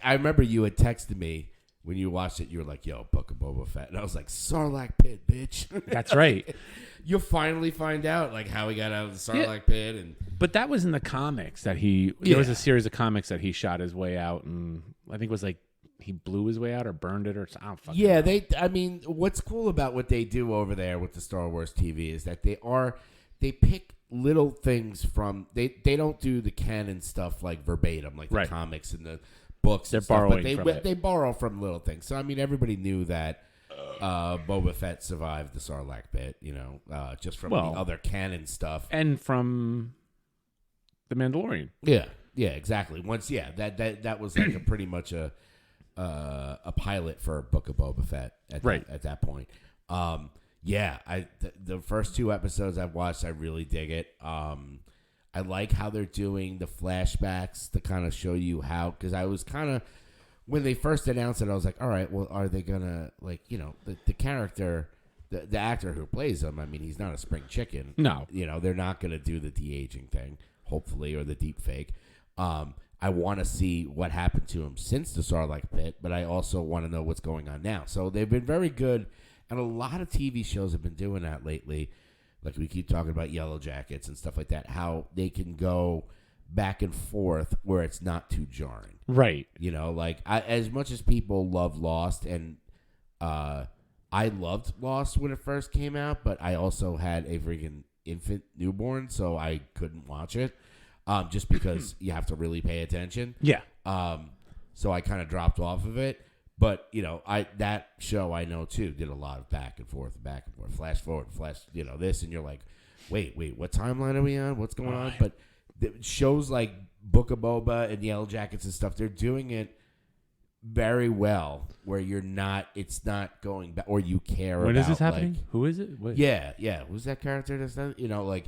Speaker 1: I remember you had texted me when you watched it, you were like, yo, Book of Boba Fett. And I was like, Sarlacc pit, bitch.
Speaker 2: That's right.
Speaker 1: You'll finally find out like how he got out of the Sarlacc
Speaker 2: Yeah.
Speaker 1: pit. And
Speaker 2: But that was in the comics that there was a series of comics that he shot his way out, and I think it was like he blew his way out or burned it or something. I don't fucking know.
Speaker 1: I mean, what's cool about what they do over there with the Star Wars TV is that they pick little things from, they don't do the canon stuff like verbatim, like the
Speaker 2: Right.
Speaker 1: comics and the books.
Speaker 2: They're
Speaker 1: and stuff,
Speaker 2: borrowing
Speaker 1: but
Speaker 2: from it.
Speaker 1: they borrow from little things. So I mean, everybody knew that Boba Fett survived the Sarlacc pit, just from the other canon stuff.
Speaker 2: And from The Mandalorian.
Speaker 1: Yeah, exactly. That was like a pretty much a pilot for Book of Boba Fett at that point. The first 2 episodes I've watched, I really dig it. I like how they're doing the flashbacks to kind of show you how, because I was kind of, when they first announced it, I was like, all right, well, are they gonna the character, the actor who plays him? I mean, he's not a spring chicken.
Speaker 2: No.
Speaker 1: They're not gonna do the de-aging thing, hopefully, or the deep fake. I want to see what happened to him since the Sarlacc pit, but I also want to know what's going on now. So they've been very good, and a lot of TV shows have been doing that lately. Like we keep talking about Yellow Jackets and stuff like that, how they can go back and forth where it's not too jarring.
Speaker 2: Right.
Speaker 1: As much as people love Lost, and I loved Lost when it first came out, but I also had a freaking infant newborn, so I couldn't watch it. Just because you have to really pay attention.
Speaker 2: Yeah.
Speaker 1: So I kind of dropped off of it. But, that show I know too did a lot of back and forth, flash forward, this, and you're like, wait, what timeline are we on? What's going on? But the shows like Book of Boba and Yellow Jackets and stuff, they're doing it very well where it's not going back or you care about.
Speaker 2: When is this happening?
Speaker 1: Like,
Speaker 2: Who is it? What?
Speaker 1: yeah. Who's that character that's not, like,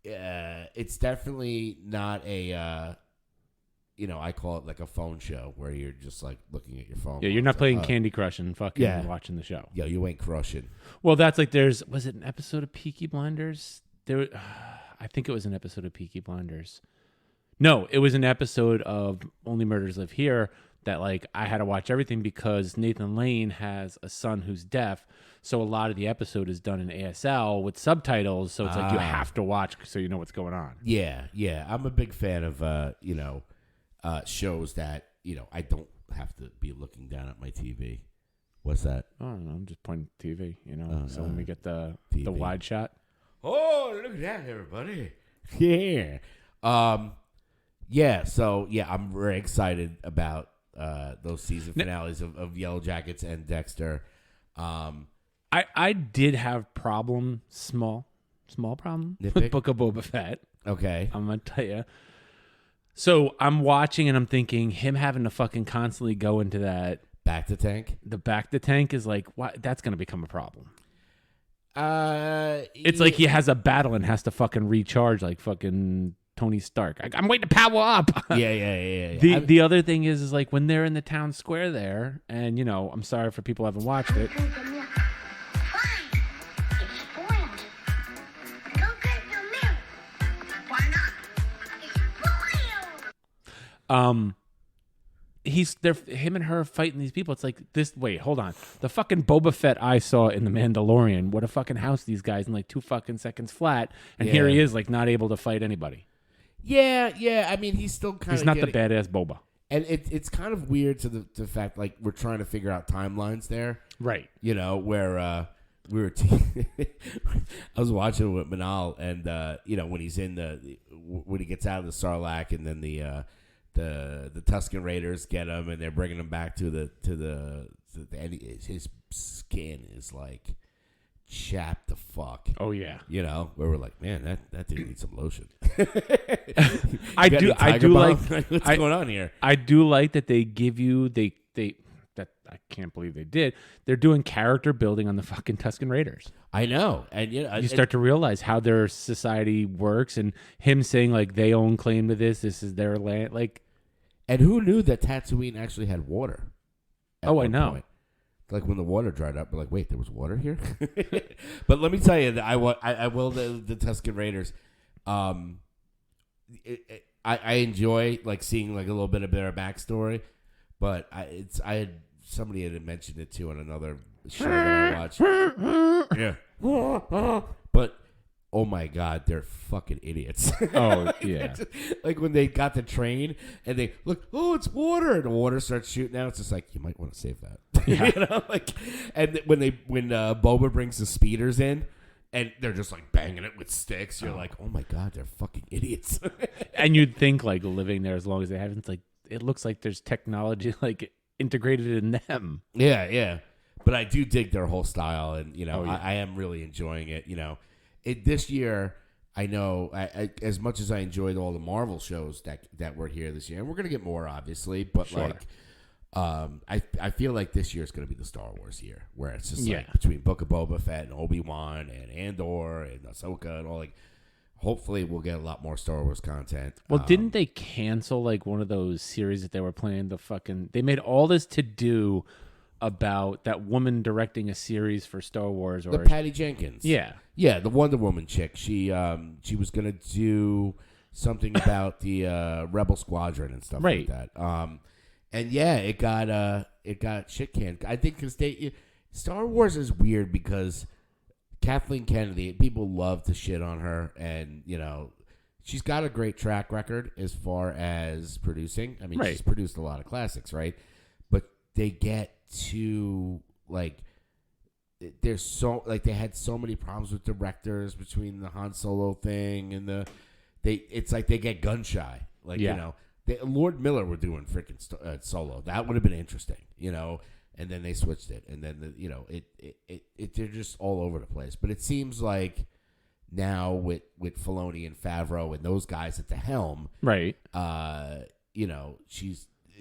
Speaker 1: it's definitely not a, I call it like a phone show where you're just like looking at your phone.
Speaker 2: Yeah, you're not playing Candy Crush and fucking watching the show.
Speaker 1: Yo, you ain't crushing.
Speaker 2: Well, that's like was it an episode of Peaky Blinders? I think it was an episode of Peaky Blinders. No, it was an episode of Only Murders Live Here that like I had to watch everything because Nathan Lane has a son who's deaf. So a lot of the episode is done in ASL with subtitles. So it's like you have to watch so you know what's going on.
Speaker 1: Yeah. I'm a big fan of, shows that, I don't have to be looking down at my TV. What's that?
Speaker 2: I don't know. I'm just pointing at TV, so when we get the
Speaker 1: TV.
Speaker 2: wide shot.
Speaker 1: Oh, look at that, everybody. Yeah. I'm very excited about those season finales of Yellow Jackets and Dexter.
Speaker 2: I did have small problem
Speaker 1: Nitpick?
Speaker 2: with Book of Boba Fett.
Speaker 1: Okay.
Speaker 2: I'm going to tell you. So I'm watching and I'm thinking him having to fucking constantly go into that.
Speaker 1: Back to tank?
Speaker 2: The back to tank is like, what? That's going to become a problem. It's
Speaker 1: yeah.
Speaker 2: like he has a battle and has to fucking recharge like fucking Tony Stark. I'm waiting to power up.
Speaker 1: Yeah.
Speaker 2: The other thing is like when they're in the town square there, and I'm sorry for people who haven't watched it.
Speaker 4: Drink the milk. Fine. It's spoiled. Go get the milk. Why not? It's spoiled.
Speaker 2: Him and her fighting these people. It's like this. Wait, hold on. The fucking Boba Fett I saw in The Mandalorian would have fucking housed these guys in like 2 fucking seconds flat, and here he is like not able to fight anybody.
Speaker 1: Yeah. I mean, he's still kind of.
Speaker 2: He's not the badass Boba.
Speaker 1: And it's kind of weird to the fact like we're trying to figure out timelines there,
Speaker 2: Right?
Speaker 1: Where we were. I was watching it with Manal, and when he's when he gets out of the Sarlacc, and then the Tusken Raiders get him, and they're bringing him back to the and his skin is like chapped the fuck.
Speaker 2: Oh yeah.
Speaker 1: Where we're like, man, that dude needs some lotion.
Speaker 2: I do like
Speaker 1: what's going on here.
Speaker 2: I do like that they give you that I can't believe they did. They're doing character building on the fucking Tusken Raiders.
Speaker 1: I know, and
Speaker 2: you start to realize how their society works, and him saying like they own claim to this is their land, like.
Speaker 1: And who knew that Tatooine actually had water?
Speaker 2: I know.
Speaker 1: Point? Like when the water dried up, we're like, wait, there was water here? But let me tell you that I will the Tusken Raiders. I enjoy like seeing like a little bit of their backstory, but somebody had mentioned it too on another show that I watched. Yeah, but oh my god, they're fucking idiots.
Speaker 2: Oh yeah,
Speaker 1: like when they got the train and they look, oh, it's water, and the water starts shooting out. It's just like you might want to save that.
Speaker 2: Yeah.
Speaker 1: And when Boba brings the speeders in. And they're just like banging it with sticks. You're like, oh my god, they're fucking idiots.
Speaker 2: And you'd think like living there as long as they have, it's like it looks like there's technology like integrated in them.
Speaker 1: Yeah. But I do dig their whole style, and I am really enjoying it. This year, I know I as much as I enjoyed all the Marvel shows that were here this year, and we're gonna get more obviously, but
Speaker 2: sure.
Speaker 1: like. I feel like this year is going to be the Star Wars year, where it's just
Speaker 2: Yeah.
Speaker 1: like between Book of Boba Fett and Obi-Wan and Andor and Ahsoka and all, like, hopefully we'll get a lot more Star Wars content.
Speaker 2: Well, didn't they cancel like one of those series that they were planning to they made all this to do about that woman directing a series for Star Wars
Speaker 1: the Patty Jenkins.
Speaker 2: Yeah,
Speaker 1: the Wonder Woman chick. She was going to do something about the Rebel Squadron and stuff like that. And yeah, it got shit canned. I think because Star Wars is weird because Kathleen Kennedy, people love to shit on her, and she's got a great track record as far as producing. I mean, she's produced a lot of classics, right? But they get to like, there's so like they had so many problems with directors between the Han Solo thing and it's like they get gun shy, like Lord Miller were doing freaking Solo. That would have been interesting, and then they switched it, and then they're just all over the place. But it seems like now with Filoni and Favreau and those guys at the helm,
Speaker 2: right?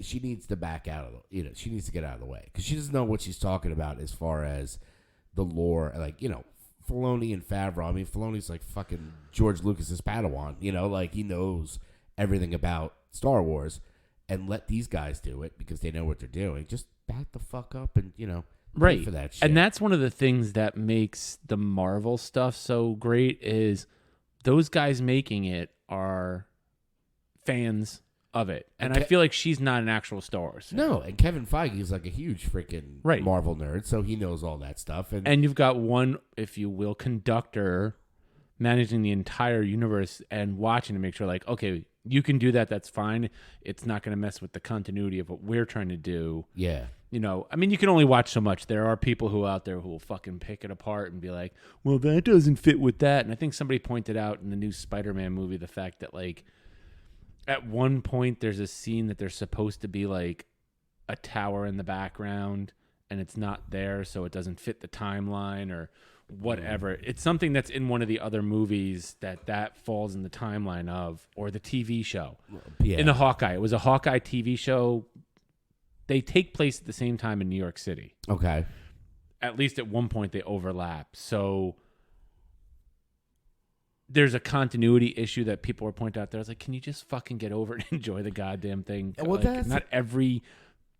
Speaker 1: she needs to back out of the, she needs to get out of the way because she doesn't know what she's talking about as far as the lore, like, Filoni and Favreau. I mean, Filoni's like fucking George Lucas's Padawan, like he knows everything about Star Wars, and let these guys do it because they know what they're doing. Just back the fuck up and,
Speaker 2: right
Speaker 1: for that shit.
Speaker 2: And that's one of the things that makes the Marvel stuff so great is those guys making it are fans of it. And I feel like she's not an actual Star Wars fan.
Speaker 1: No, and Kevin Feige is like a huge freaking
Speaker 2: Right.
Speaker 1: Marvel nerd, so he knows all that stuff.
Speaker 2: And you've got one, if you will, conductor managing the entire universe and watching to make sure, like, okay, you can do that. That's fine. It's not going to mess with the continuity of what we're trying to do.
Speaker 1: yeah.
Speaker 2: I mean, you can only watch so much. There are people who out there who will fucking pick it apart and be like, well, that doesn't fit with that. And I think somebody pointed out in the new Spider-Man movie the fact that, like, at one point there's a scene that there's supposed to be, like, a tower in the background and it's not there, so it doesn't fit the timeline or whatever. It's something that's in one of the other movies that falls in the timeline of, or the TV show.
Speaker 1: Yeah.
Speaker 2: In the Hawkeye. It was a Hawkeye TV show. They take place at the same time in New York City.
Speaker 1: Okay.
Speaker 2: At least at one point they overlap. So there's a continuity issue that people were pointing out there. I was like, can you just fucking get over it and enjoy the goddamn thing?
Speaker 1: Well,
Speaker 2: Like,
Speaker 1: that's-
Speaker 2: not every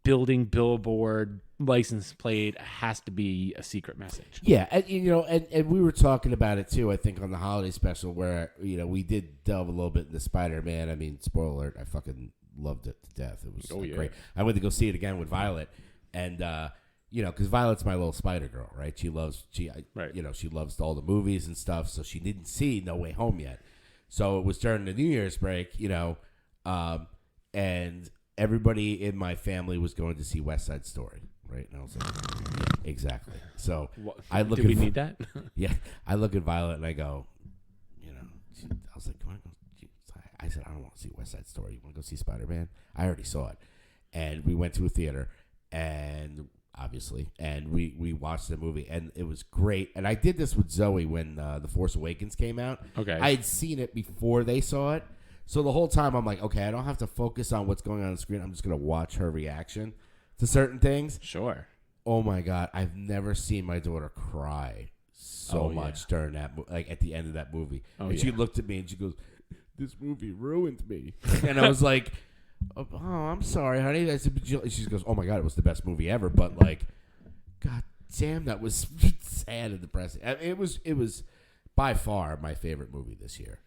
Speaker 2: building, billboard, license plate has to be a secret message.
Speaker 1: Yeah, and and we were talking about it too, I think, on the holiday special where, we did delve a little bit into Spider-Man. I mean, spoiler alert, I fucking loved it to death. It was great. I went to go see it again with Violet, and because Violet's my little Spider Girl, right? She loves she loves all the movies and stuff, so she didn't see No Way Home yet. So it was during the New Year's break, and everybody in my family was going to see West Side Story, right? And I was like, yeah, exactly. So I look
Speaker 2: Do we
Speaker 1: at
Speaker 2: need that?
Speaker 1: yeah, I look at Violet and I go, I was like, come on, go. I said, I don't want to see West Side Story. You want to go see Spider-Man? I already saw it. And we went to a theater, and obviously, and we watched the movie, and it was great. And I did this with Zoe when The Force Awakens came out.
Speaker 2: Okay.
Speaker 1: I had seen it before they saw it. So the whole time I'm like, okay, I don't have to focus on what's going on the screen. I'm just going to watch her reaction to certain things.
Speaker 2: Sure.
Speaker 1: Oh, my God. I've never seen my daughter cry so much during that, like at the end of that movie. And she looked at me and she goes, this movie ruined me. And I was like, oh, I'm sorry, honey. I said, she goes, oh, my God, it was the best movie ever. But, like, God damn, that was sad and depressing. It was by far my favorite movie this year.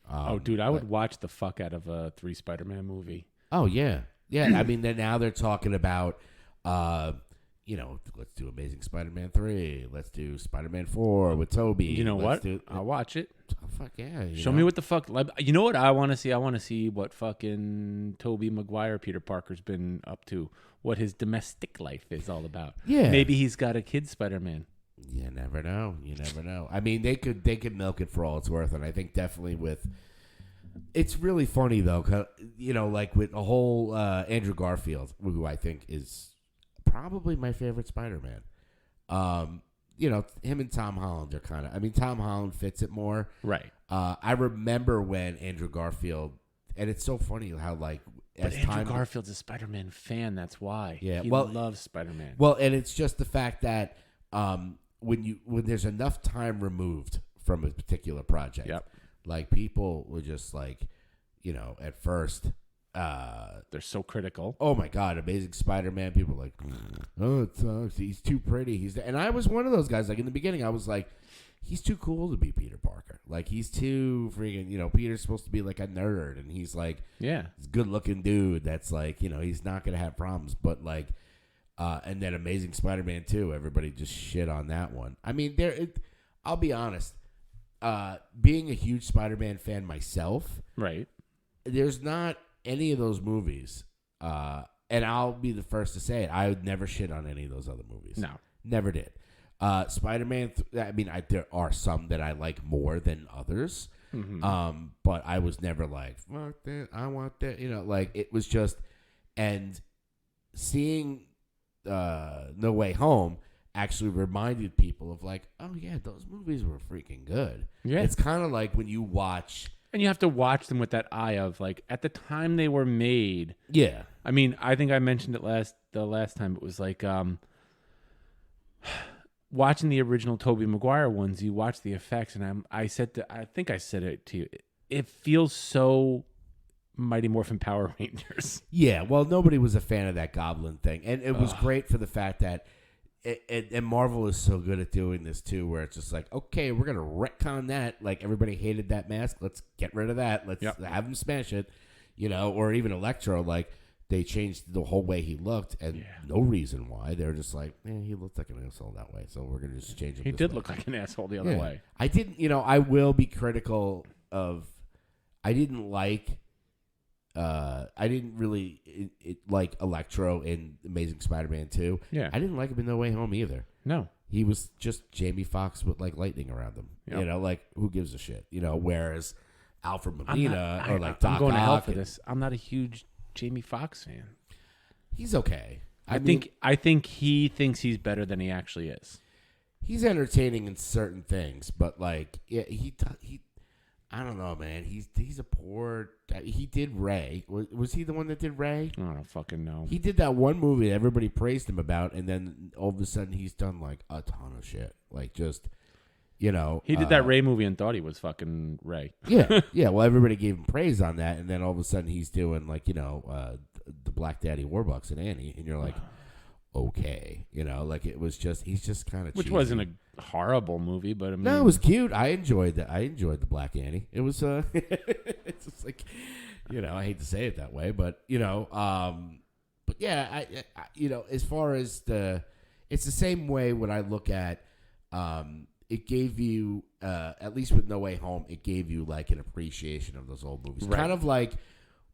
Speaker 2: Dude, I would watch the fuck out of a 3 Spider-Man movie.
Speaker 1: Oh, yeah. Yeah, I mean, now they're talking about, let's do Amazing Spider-Man 3. Let's do Spider-Man 4 with Tobey.
Speaker 2: You know what? I'll watch it.
Speaker 1: Oh, fuck yeah.
Speaker 2: Show me what the fuck. You know what I want to see? I want to see what fucking Tobey Maguire Peter Parker's been up to. What his domestic life is all about.
Speaker 1: Yeah.
Speaker 2: Maybe he's got a kid Spider-Man.
Speaker 1: You never know. You never know. I mean, they could milk it for all it's worth, and I think definitely with. It's really funny though, 'cause, like with a whole Andrew Garfield, who I think is probably my favorite Spider-Man. Him and Tom Holland are kind of. I mean, Tom Holland fits it more.
Speaker 2: Right.
Speaker 1: I remember when Andrew Garfield, and it's so funny how like.
Speaker 2: But Andrew Garfield's a Spider-Man fan. That's why.
Speaker 1: Yeah.
Speaker 2: He loves Spider-Man.
Speaker 1: Well, and it's just the fact that when there's enough time removed from a particular project,
Speaker 2: Yep.
Speaker 1: like people were just like, at first,
Speaker 2: they're so critical.
Speaker 1: oh my God, Amazing Spider-Man. People were like, oh, it sucks. He's too pretty. And I was one of those guys. Like in the beginning, I was like, he's too cool to be Peter Parker. Like he's too freaking. Peter's supposed to be like a nerd, and he's like,
Speaker 2: Yeah.
Speaker 1: he's a good-looking dude. That's like, he's not gonna have problems. But like. And then Amazing Spider-Man 2, everybody just shit on that one. I mean, I'll be honest. Being a huge Spider-Man fan myself,
Speaker 2: Right.
Speaker 1: there's not any of those movies, and I'll be the first to say it, I would never shit on any of those other movies.
Speaker 2: No.
Speaker 1: Never did. Spider-Man, there are some that I like more than others, but I was never like, fuck that, I want that. Like, it was just, and seeing... No Way Home actually reminded people of like, oh yeah, those movies were freaking good.
Speaker 2: Yeah.
Speaker 1: It's kind of like when you watch,
Speaker 2: And you have to watch them with that eye of like, at the time they were made,
Speaker 1: yeah,
Speaker 2: I mean, I think I mentioned it the last time. It was like watching the original Tobey Maguire ones. You watch the effects, and I think I said it to you. It feels so Mighty Morphin Power Rangers.
Speaker 1: Yeah, well, nobody was a fan of that Goblin thing, and it was great for the fact that, and Marvel is so good at doing this too, where it's just like, okay, we're gonna retcon that. Like everybody hated that mask, let's get rid of that. Let's have him smash it, or even Electro. Like they changed the whole way he looked, and no reason why. They're just like, he looked like an asshole that way, so we're gonna just change him.
Speaker 2: He did look like an asshole the other way.
Speaker 1: I didn't, I will be critical of. I didn't like. I didn't really like Electro in Amazing Spider-Man 2.
Speaker 2: Yeah.
Speaker 1: I didn't like him in No Way Home either.
Speaker 2: No.
Speaker 1: He was just Jamie Foxx with like lightning around him.
Speaker 2: Yep.
Speaker 1: Like who gives a shit? Whereas Alfred Molina or like
Speaker 2: I'm
Speaker 1: Doc
Speaker 2: going to hell
Speaker 1: Ock
Speaker 2: for this. I'm not a huge Jamie Foxx fan.
Speaker 1: He's okay.
Speaker 2: I think he thinks he's better than he actually is.
Speaker 1: He's entertaining in certain things, but like he I don't know, man. He's a poor. He did Ray. Was he the one that did Ray?
Speaker 2: I don't fucking know.
Speaker 1: He did that one movie that everybody praised him about, and then all of a sudden he's done like a ton of shit. Like just,
Speaker 2: He did that Ray movie and thought he was fucking Ray.
Speaker 1: Yeah. Well, everybody gave him praise on that, and then all of a sudden he's doing like the Black Daddy Warbucks and Annie, and you're like, okay, like it was just he's just kind of
Speaker 2: which wasn't a horrible movie, but I mean,
Speaker 1: no, it was cute. I enjoyed that. I enjoyed the Black Annie. It was it's just like I hate to say it that way, but but yeah, I as far as it's the same way when I look at it gave you at least with No Way Home, it gave you like an appreciation of those old movies, kind of like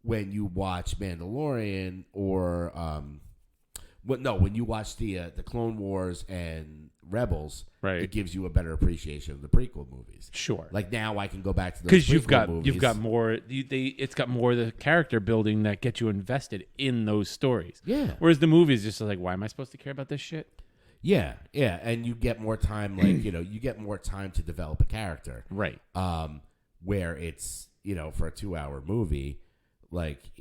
Speaker 1: when you watch Mandalorian or when you watch the Clone Wars and Rebels,
Speaker 2: right,
Speaker 1: it gives you a better appreciation of the prequel movies.
Speaker 2: Sure.
Speaker 1: Like now I can go back to those
Speaker 2: because
Speaker 1: movies.
Speaker 2: you've got more. It's got more of the character building that gets you invested in those stories.
Speaker 1: Yeah.
Speaker 2: Whereas the movie is just like, why am I supposed to care about this shit?
Speaker 1: Yeah, and you get more time. Like you get more time to develop a character.
Speaker 2: Right.
Speaker 1: Where it's for a 2-hour movie, like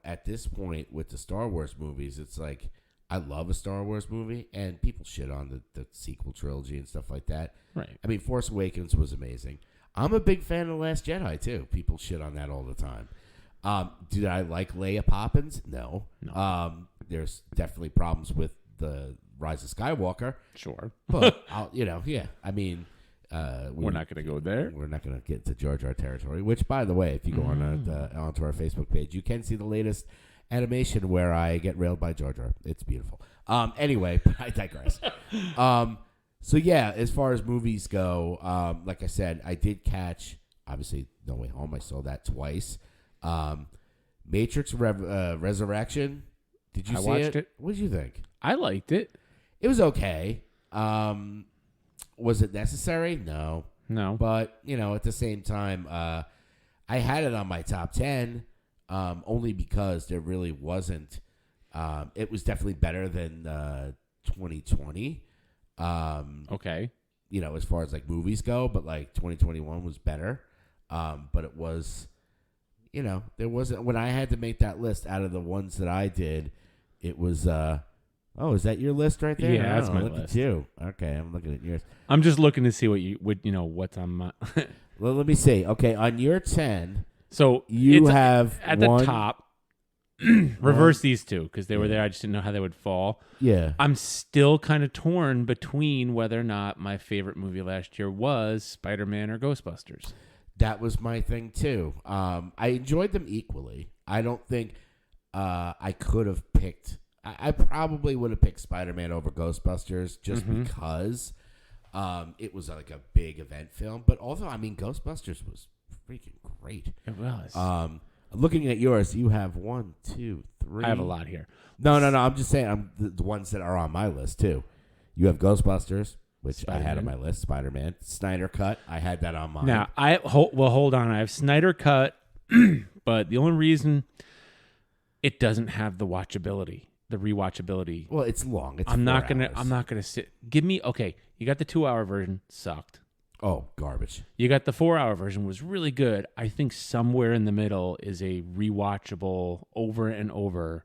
Speaker 1: at this point with the Star Wars movies, it's like. I love a Star Wars movie, and people shit on the sequel trilogy and stuff like that.
Speaker 2: Right.
Speaker 1: I mean, Force Awakens was amazing. I'm a big fan of The Last Jedi, too. People shit on that all the time. Did I like Leia Poppins? No. There's definitely problems with the Rise of Skywalker.
Speaker 2: Sure.
Speaker 1: But, yeah. I mean...
Speaker 2: we're not going to go there.
Speaker 1: We're not going to get to Jar Jar territory, which, by the way, if you go onto our Facebook page, you can see the latest... animation where I get railed by Jar Jar. It's beautiful. Anyway, I digress. So yeah, as far as movies go, like I said, I did catch obviously No Way Home. I saw that twice. Matrix Resurrection. Did you see
Speaker 2: watched it.
Speaker 1: What did you think?
Speaker 2: I liked it.
Speaker 1: It was okay. Was it necessary? No. But at the same time, I had it on my top 10. Only because there really wasn't. It was definitely better than 2020.
Speaker 2: Okay.
Speaker 1: As far as like movies go, but like 2021 was better. But it was, there wasn't. When I had to make that list out of the ones that I did, it was. Is that your list right there?
Speaker 2: Yeah, that's my
Speaker 1: look
Speaker 2: list.
Speaker 1: At you. Okay, I'm looking at yours.
Speaker 2: I'm just looking to see what's on my.
Speaker 1: Well, let me see. Okay, on your 10.
Speaker 2: So
Speaker 1: you
Speaker 2: it's
Speaker 1: have
Speaker 2: at
Speaker 1: one,
Speaker 2: the top. Reverse these two because they were there. I just didn't know how they would fall.
Speaker 1: Yeah,
Speaker 2: I'm still kind of torn between whether or not my favorite movie last year was Spider-Man or Ghostbusters.
Speaker 1: That was my thing too. I enjoyed them equally. I don't think I could have picked. I probably would have picked Spider-Man over Ghostbusters just because it was like a big event film. But also, I mean, Ghostbusters was freaking great.
Speaker 2: It was.
Speaker 1: Looking at yours, you have 1, 2, 3.
Speaker 2: I have a lot here.
Speaker 1: No. I'm just saying, I'm the ones that are on my list too. You have Ghostbusters, which Spider-Man. I had on my list. Spider-Man, Snyder Cut. I had that on mine.
Speaker 2: Now hold on. I have Snyder Cut, but the only reason it doesn't have the watchability, the rewatchability.
Speaker 1: Well, it's long. It's
Speaker 2: I'm
Speaker 1: 4
Speaker 2: not
Speaker 1: hours.
Speaker 2: gonna sit. Give me okay. You got the 2-hour version, sucked.
Speaker 1: Oh, garbage.
Speaker 2: You got the 4-hour version, was really good. I think somewhere in the middle is a rewatchable over and over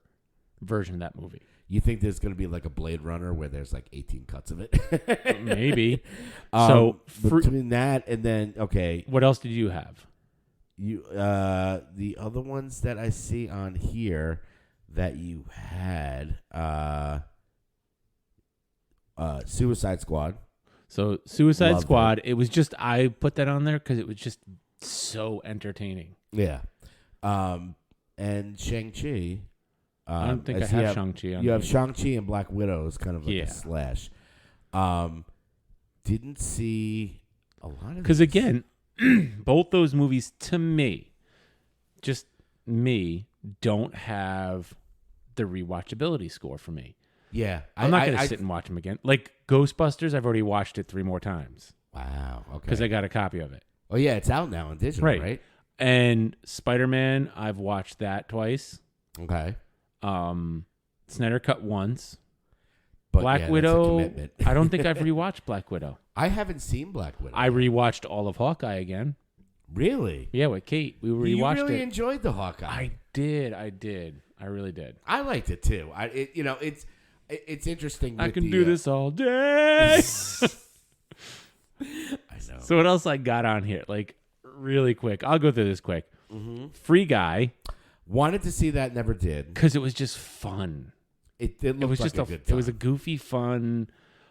Speaker 2: version of that movie.
Speaker 1: You think there's going to be like a Blade Runner where there's like 18 cuts of it?
Speaker 2: Maybe. So
Speaker 1: between that and then
Speaker 2: what else did you have?
Speaker 1: You the other ones that I see on here that you had Suicide Squad.
Speaker 2: So Suicide
Speaker 1: Loved
Speaker 2: Squad, it was just I put that on there because it was just so entertaining.
Speaker 1: Yeah. And Shang-Chi.
Speaker 2: I don't think I have Shang-Chi on
Speaker 1: You have
Speaker 2: here.
Speaker 1: Shang-Chi and Black Widow is kind of like a slash. Didn't see a lot of
Speaker 2: because again, both those movies to me, just me, don't have the rewatchability score for me.
Speaker 1: Yeah.
Speaker 2: I'm not going to sit and watch them again. Like Ghostbusters, I've already watched it 3 more times.
Speaker 1: Wow. Okay.
Speaker 2: Because I got a copy of it.
Speaker 1: Oh, yeah. It's out now on digital, right?
Speaker 2: And Spider-Man, I've watched that twice.
Speaker 1: Okay.
Speaker 2: Snyder Cut once.
Speaker 1: But
Speaker 2: Black
Speaker 1: that's a
Speaker 2: Widow,
Speaker 1: commitment.
Speaker 2: I don't think I've rewatched Black Widow.
Speaker 1: I haven't seen Black Widow.
Speaker 2: I rewatched all of Hawkeye again.
Speaker 1: Really?
Speaker 2: Yeah, with Kate. We rewatched
Speaker 1: You really
Speaker 2: it.
Speaker 1: enjoyed the Hawkeye.
Speaker 2: I did. I really did.
Speaker 1: I liked it too. It's interesting.
Speaker 2: I
Speaker 1: with
Speaker 2: can
Speaker 1: the,
Speaker 2: do this all day.
Speaker 1: I know.
Speaker 2: So what else I got on here? Like really quick. I'll go through this quick.
Speaker 1: Mm-hmm.
Speaker 2: Free Guy.
Speaker 1: Wanted to see that, never did.
Speaker 2: Because it was just fun.
Speaker 1: It
Speaker 2: It was
Speaker 1: looked
Speaker 2: just
Speaker 1: like a good time.
Speaker 2: it was a goofy, fun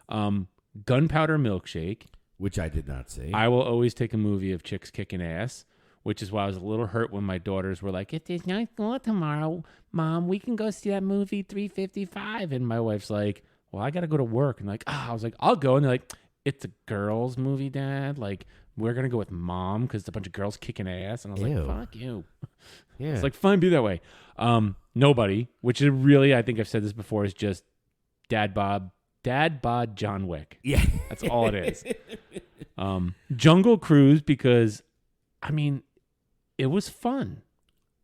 Speaker 2: Gunpowder Milkshake.
Speaker 1: which I did not see.
Speaker 2: I will always take a movie of chicks kicking ass, which is why I was a little hurt when my daughters were like, "It is not school tomorrow, Mom. We can go see that movie 3:55." And my wife's like, "Well, I got to go to work." And I was like, "I'll go." And they're like, "It's a girls' movie, Dad. Like, we're gonna go with Mom because it's a bunch of girls kicking ass." And I was
Speaker 1: Ew.
Speaker 2: like, "Fuck you."
Speaker 1: Yeah.
Speaker 2: It's like, fine, be that way. Nobody, which is really, I think I've said this before, is just Dad bod John Wick.
Speaker 1: Yeah.
Speaker 2: That's all it is. Jungle Cruise, because, I mean, it was fun.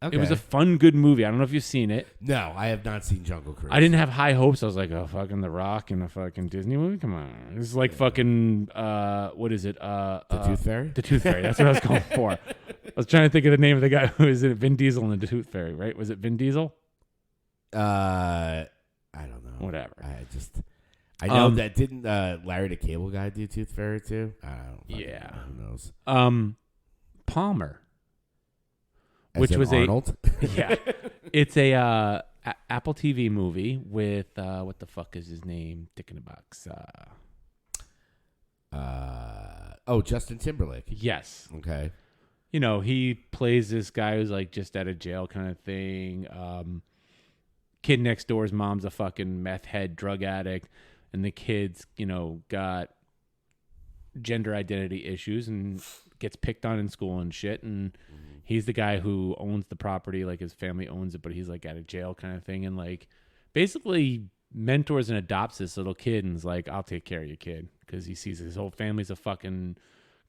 Speaker 1: Okay.
Speaker 2: It was a fun, good movie. I don't know if you've seen it.
Speaker 1: No, I have not seen Jungle Cruise.
Speaker 2: I didn't have high hopes. I was like, oh, fucking The Rock in a fucking Disney movie? Come on. This is like fucking, what is it?
Speaker 1: The Tooth Fairy?
Speaker 2: The Tooth Fairy. That's what I was going for. I was trying to think of the name of the guy who is in it. Vin Diesel in The Tooth Fairy, right? Was it Vin Diesel?
Speaker 1: I don't know.
Speaker 2: Whatever.
Speaker 1: I know that didn't Larry the Cable Guy do Tooth Fairy too? I don't
Speaker 2: Yeah.
Speaker 1: know. Who knows?
Speaker 2: Palmer.
Speaker 1: As
Speaker 2: Which
Speaker 1: in
Speaker 2: was
Speaker 1: Arnold?
Speaker 2: Yeah. It's a Apple TV movie with, what the fuck is his name? Dick in the Box.
Speaker 1: Justin Timberlake.
Speaker 2: Yes.
Speaker 1: Okay.
Speaker 2: You know, he plays this guy who's like just out of jail kind of thing. Kid next door's mom's a fucking meth head drug addict, and the kid's, got gender identity issues and gets picked on in school and shit. And he's the guy who owns the property, like his family owns it, but he's like out of jail kind of thing. And like basically mentors and adopts this little kid and is like, I'll take care of your kid, because he sees his whole family's a fucking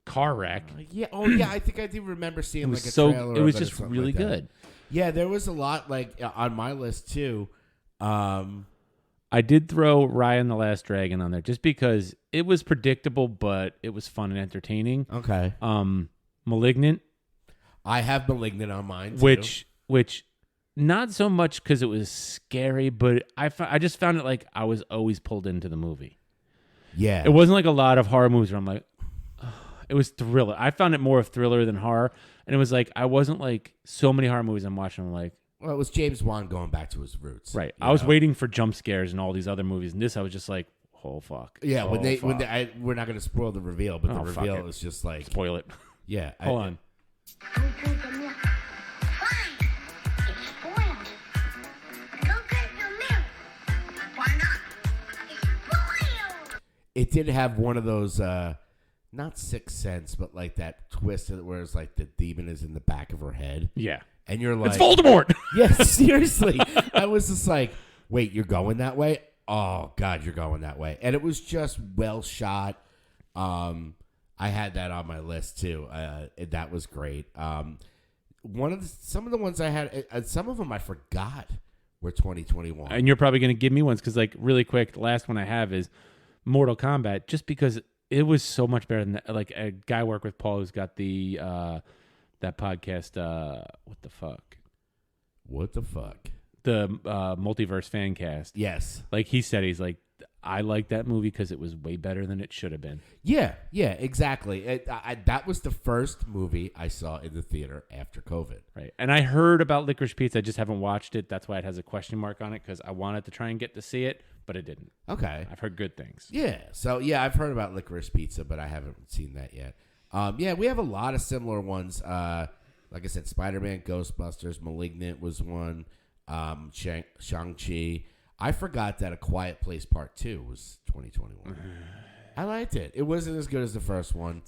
Speaker 2: car wreck.
Speaker 1: Yeah. Oh, yeah. I think I do remember seeing
Speaker 2: It was
Speaker 1: like a
Speaker 2: so
Speaker 1: trailer.
Speaker 2: it was
Speaker 1: of or
Speaker 2: just
Speaker 1: something
Speaker 2: really
Speaker 1: like that.
Speaker 2: good.
Speaker 1: Yeah, there was a lot like on my list too.
Speaker 2: I did throw Raya and the Last Dragon on there just because it was predictable, but it was fun and entertaining.
Speaker 1: Okay.
Speaker 2: Malignant,
Speaker 1: I have Malignant on mine too.
Speaker 2: which not so much because it was scary, but I just found it like I was always pulled into the movie.
Speaker 1: Yeah.
Speaker 2: It wasn't like a lot of horror movies where I'm like, it was thriller. I found it more of thriller than horror. And it was like, I wasn't like so many horror movies I'm watching. I'm like,
Speaker 1: Well, it was James Wan going back to his roots.
Speaker 2: right.
Speaker 1: you
Speaker 2: I was
Speaker 1: know?
Speaker 2: waiting for jump scares and all these other movies. And this, I was just like, oh, fuck.
Speaker 1: Yeah,
Speaker 2: Oh,
Speaker 1: when
Speaker 2: fuck.
Speaker 1: we're not going to spoil the reveal, but
Speaker 2: Oh,
Speaker 1: the
Speaker 2: fuck
Speaker 1: reveal
Speaker 2: it.
Speaker 1: is just like,
Speaker 2: Spoil it.
Speaker 1: yeah.
Speaker 2: Hold on.
Speaker 4: Go drink the milk. Fine. It's spoiled. Go drink the milk. Why not? It's spoiled.
Speaker 1: It did have one of those, not Sixth Sense, but like that twist where it's like the demon is in the back of her head.
Speaker 2: Yeah.
Speaker 1: And you're like,
Speaker 2: It's Voldemort.
Speaker 1: yeah, seriously. I was just like, wait, you're going that way? Oh, God, you're going that way. And it was just well shot. I had that on my list, too. That was great. Some of the ones I had, some of them I forgot were 2021.
Speaker 2: And you're probably going to give me ones because, like, really quick, the last one I have is Mortal Kombat, just because it was so much better than that. Like, a guy I work with, Paul, who's got that podcast, what the fuck?
Speaker 1: What the fuck?
Speaker 2: the multiverse fan cast.
Speaker 1: Yes.
Speaker 2: Like he said, he's like, I like that movie because it was way better than it should have been.
Speaker 1: Yeah, exactly. That was the first movie I saw in the theater after COVID.
Speaker 2: Right. And I heard about Licorice Pizza. I just haven't watched it. That's why it has a question mark on it, because I wanted to try and get to see it, but it didn't.
Speaker 1: Okay.
Speaker 2: I've heard good things.
Speaker 1: Yeah. So, yeah, I've heard about Licorice Pizza, but I haven't seen that yet. Yeah, we have a lot of similar ones. Like I said, Spider-Man, Ghostbusters, Malignant was one. Shang-Chi. I forgot that A Quiet Place Part 2 was 2021. I liked it. It wasn't as good as the first one.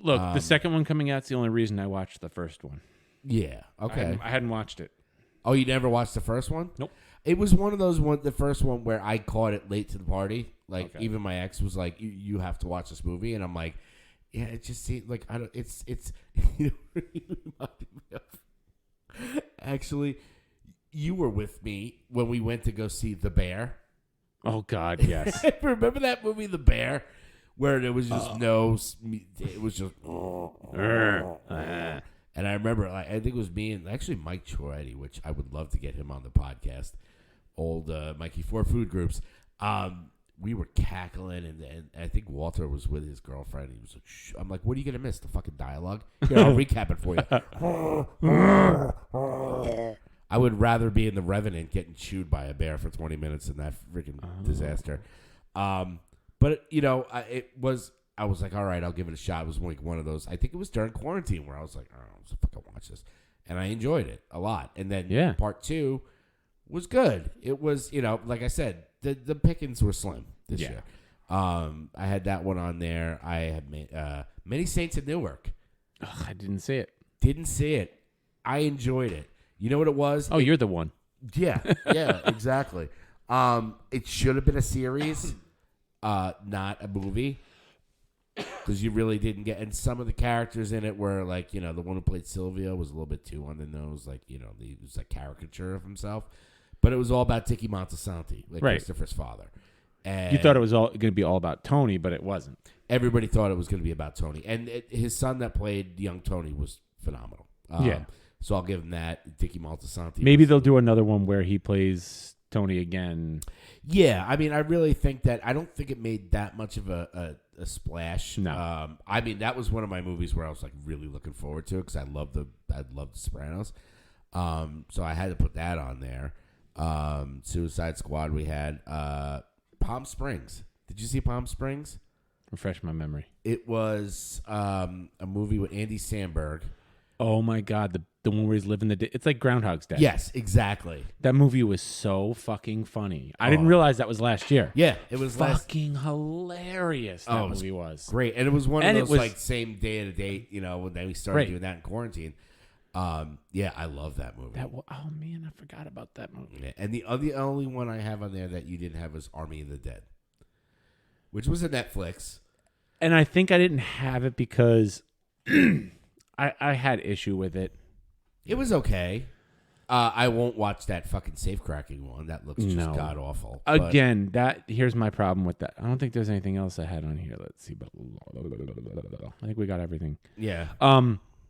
Speaker 2: Look, the second one coming out's the only reason I watched the first one.
Speaker 1: Yeah. Okay.
Speaker 2: I hadn't watched it.
Speaker 1: Oh, you never watched the first one?
Speaker 2: Nope.
Speaker 1: It was one of those the first one where I caught it late to the party. Like even my ex was like, "You have to watch this movie," and I'm like, "Yeah, it just seems like I don't." It's you know what it reminded me of? Actually, you were with me when we went to go see The Bear.
Speaker 2: Oh God, yes.
Speaker 1: Remember that movie, The Bear, where there was just it was just. And I remember, I think it was me and actually Mike Troidy, which I would love to get him on the podcast. Old Mikey for Food Groups. We were cackling, and I think Walter was with his girlfriend. He was like, Shh. I'm like, what are you going to miss? The fucking dialogue? Here, I'll recap it for you. I would rather be in The Revenant getting chewed by a bear for 20 minutes than that freaking disaster. But, you know, I was like, all right, I'll give it a shot. It was like one of those. I think it was during quarantine where I was like, oh, I'm just fucking watch this. And I enjoyed it a lot. And then part 2 was good. It was, you know, like I said, the pickings were slim this year. I had that one on there. I had Many Saints of Newark.
Speaker 2: Ugh, I didn't see it.
Speaker 1: Didn't see it. I enjoyed it. You know what it was?
Speaker 2: Oh, you're the one.
Speaker 1: Yeah, exactly. It should have been a series, not a movie. Because you really didn't get, and some of the characters in it were like, you know, the one who played Sylvia was a little bit too on the nose, like, you know, he was a caricature of himself. But it was all about Dicky Montesanti, like Christopher's father. And
Speaker 2: you thought it was all going to be all about Tony, but it wasn't.
Speaker 1: Everybody thought it was going to be about Tony, and his son that played young Tony was phenomenal. So I'll give him that. Dicky Montesanti.
Speaker 2: Maybe they'll do another one where he plays Tony again.
Speaker 1: Yeah, I mean, I really think that I don't think it made that much of a splash.
Speaker 2: No,
Speaker 1: I mean that was one of my movies where I was like really looking forward to it because I love The Sopranos. So I had to put that on there. Suicide Squad. We had Palm Springs. Did you see Palm Springs?
Speaker 2: Refresh my memory.
Speaker 1: It was a movie with Andy Samberg.
Speaker 2: Oh my God, the one where he's living it's like Groundhog's Day.
Speaker 1: Yes, exactly.
Speaker 2: That movie was so fucking funny. I didn't realize that was last year.
Speaker 1: Yeah, it was
Speaker 2: fucking hilarious. That movie was
Speaker 1: great, and it was one of those like same day to date. You know, when we started doing that in quarantine. Yeah, I love that movie.
Speaker 2: Oh man, I forgot about that movie.
Speaker 1: Yeah, and the only one I have on there that you didn't have was Army of the Dead, which was a Netflix.
Speaker 2: And I think I didn't have it because I had issue with it.
Speaker 1: It was okay. I won't watch that fucking safe cracking one. That looks just god awful.
Speaker 2: Again, here's my problem with that. I don't think there's anything else I had on here. Let's see. I think we got everything.
Speaker 1: Yeah.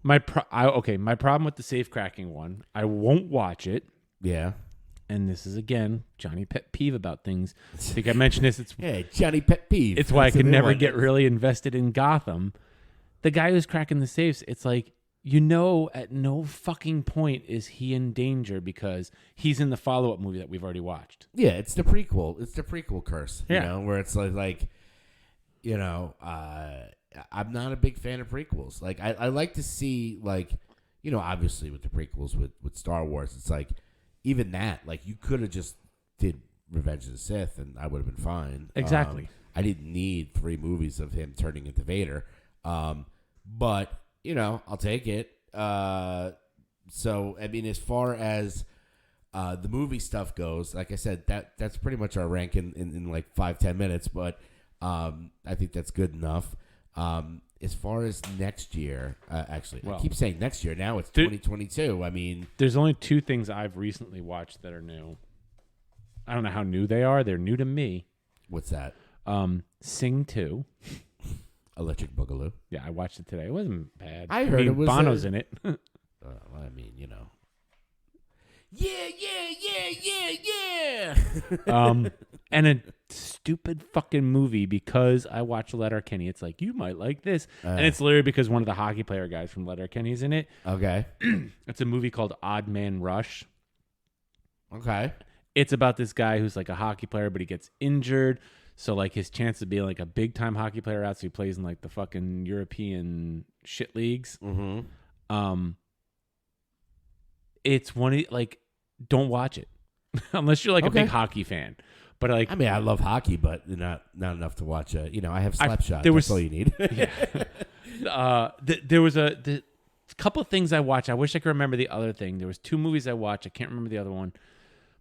Speaker 2: My problem with the safe cracking one, I won't watch it.
Speaker 1: Yeah.
Speaker 2: And this is again Johnny pet peeve about things. I think I mentioned this. It's
Speaker 1: Johnny pet peeve.
Speaker 2: It's why I could never get really invested in Gotham. The guy who's cracking the safes, it's like, you know, at no fucking point is he in danger because he's in the follow-up movie that we've already watched.
Speaker 1: Yeah, it's the prequel. It's the prequel curse.
Speaker 2: Yeah.
Speaker 1: You know, where it's like, you know, I'm not a big fan of prequels. Like, I like to see, like, you know, obviously with the prequels with Star Wars, it's like, even that, like, you could have just did Revenge of the Sith and I would have been fine.
Speaker 2: Exactly.
Speaker 1: I didn't need 3 movies of him turning into Vader. But, you know, I'll take it. So, I mean, as far as the movie stuff goes, like I said, that's pretty much our rank in like 5-10 minutes. But I think that's good enough. As far as next year, I keep saying next year. Now it's 2022. I mean,
Speaker 2: there's only 2 things I've recently watched that are new. I don't know how new they are. They're new to me.
Speaker 1: What's that?
Speaker 2: Sing 2.
Speaker 1: Electric Boogaloo.
Speaker 2: Yeah, I watched it today. It wasn't bad.
Speaker 1: I heard it was
Speaker 2: Bono's in it.
Speaker 1: I mean, you know. yeah.
Speaker 2: And a stupid fucking movie because I watched Letterkenny. It's like, you might like this. And it's literally because one of the hockey player guys from Letterkenny's in it.
Speaker 1: Okay.
Speaker 2: It's a movie called Odd Man Rush.
Speaker 1: Okay.
Speaker 2: It's about this guy who's like a hockey player, but he gets injured. So like his chance of being like a big time hockey player out, so he plays in like the fucking European shit leagues.
Speaker 1: Mm-hmm.
Speaker 2: It's one of like, don't watch it unless you're like a big hockey fan. But like,
Speaker 1: I mean, I love hockey, but not enough to watch. I have Slapshot.
Speaker 2: there was-
Speaker 1: That's all you need.
Speaker 2: there was a couple of things I watched. I wish I could remember the other thing. There was 2 movies I watched. I can't remember the other one.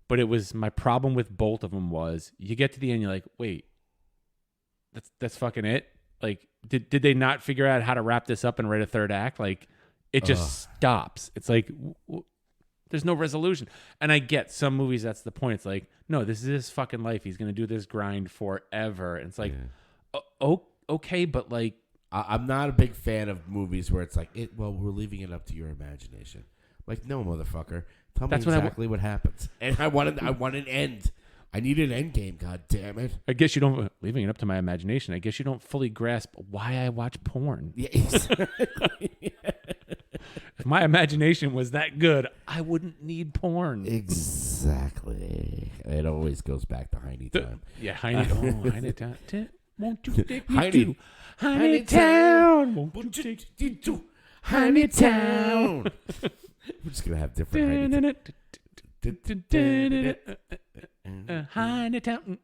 Speaker 2: But it was my problem with both of them was you get to the end, you're like, wait, that's fucking it. Like, did they not figure out how to wrap this up and write a third act? Like, it just stops. It's like there's no resolution. And I get some movies. That's the point. It's like, no, this is his fucking life. He's gonna do this grind forever. And it's like, okay, but like,
Speaker 1: I'm not a big fan of movies where it's like, well, we're leaving it up to your imagination. Like, no, motherfucker. Tell me exactly what happens. And I want an end. I need an end game, god damn it.
Speaker 2: I guess you don't, leaving it up to my imagination, I guess you don't fully grasp why I watch porn.
Speaker 1: Yeah, exactly.
Speaker 2: If my imagination was that good, I wouldn't need porn.
Speaker 1: Exactly. It always goes back to Hiney time.
Speaker 2: Yeah, Hiney. Hiney Town. Won't you take me
Speaker 1: Hiney.
Speaker 2: to Hiney Town? Won't you take me to Hiney Town?
Speaker 1: We're just going to have different
Speaker 2: Hiney Town.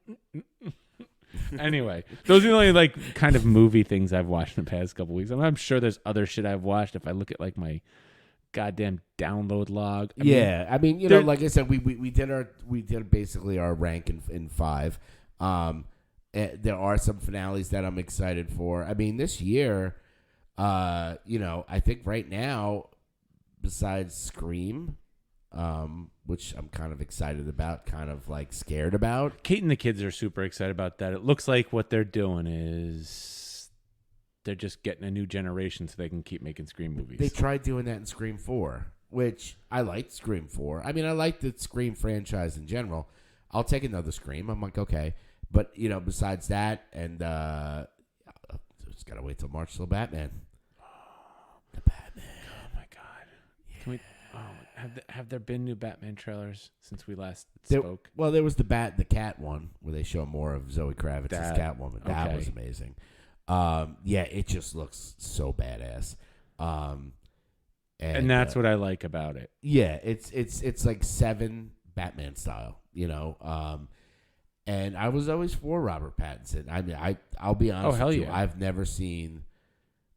Speaker 2: Anyway, those are the only like kind of movie things I've watched in the past couple weeks. I'm sure there's other shit I've watched if I look at like my goddamn download log.
Speaker 1: I mean, like I said, we did basically our rank in 5. There are some finales that I'm excited for. I mean, this year, I think right now, besides Scream, which I'm kind of excited about, kind of like scared about.
Speaker 2: Kate and the kids are super excited about that. It looks like what they're doing is they're just getting a new generation so they can keep making Scream movies.
Speaker 1: They tried doing that in Scream 4, which I liked Scream 4. I mean, I like the Scream franchise in general. I'll take another Scream. I'm like, okay. But, besides that, and just got to wait till March till Batman. The Batman.
Speaker 2: Oh, my God. Yeah. Can we... Have there been new Batman trailers since we last spoke?
Speaker 1: Well, there was the cat one where they show more of Zoe Kravitz as Catwoman. That was amazing. It just looks so badass.
Speaker 2: And that's what I like about it.
Speaker 1: Yeah, it's like 7 Batman style, and I was always for Robert Pattinson. I mean, I'll be honest with you.
Speaker 2: Yeah.
Speaker 1: I've never seen.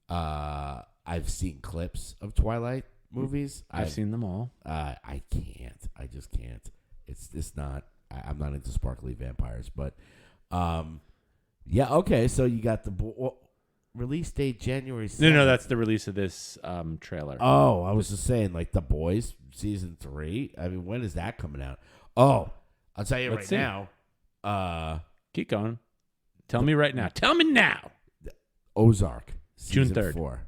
Speaker 1: I've seen clips of Twilight movies.
Speaker 2: I've seen them all.
Speaker 1: I can't. I just can't. It's not. I'm not into sparkly vampires, but yeah. Okay, so you got the release date January 7th.
Speaker 2: No, that's the release of this trailer.
Speaker 1: Oh, I was just saying, like The Boys season 3. I mean, when is that coming out? Oh, I'll tell you
Speaker 2: Let's
Speaker 1: right
Speaker 2: see.
Speaker 1: now.
Speaker 2: Keep going. Tell me right now. Tell me now.
Speaker 1: Ozark
Speaker 2: June
Speaker 1: season
Speaker 2: 3rd
Speaker 1: 4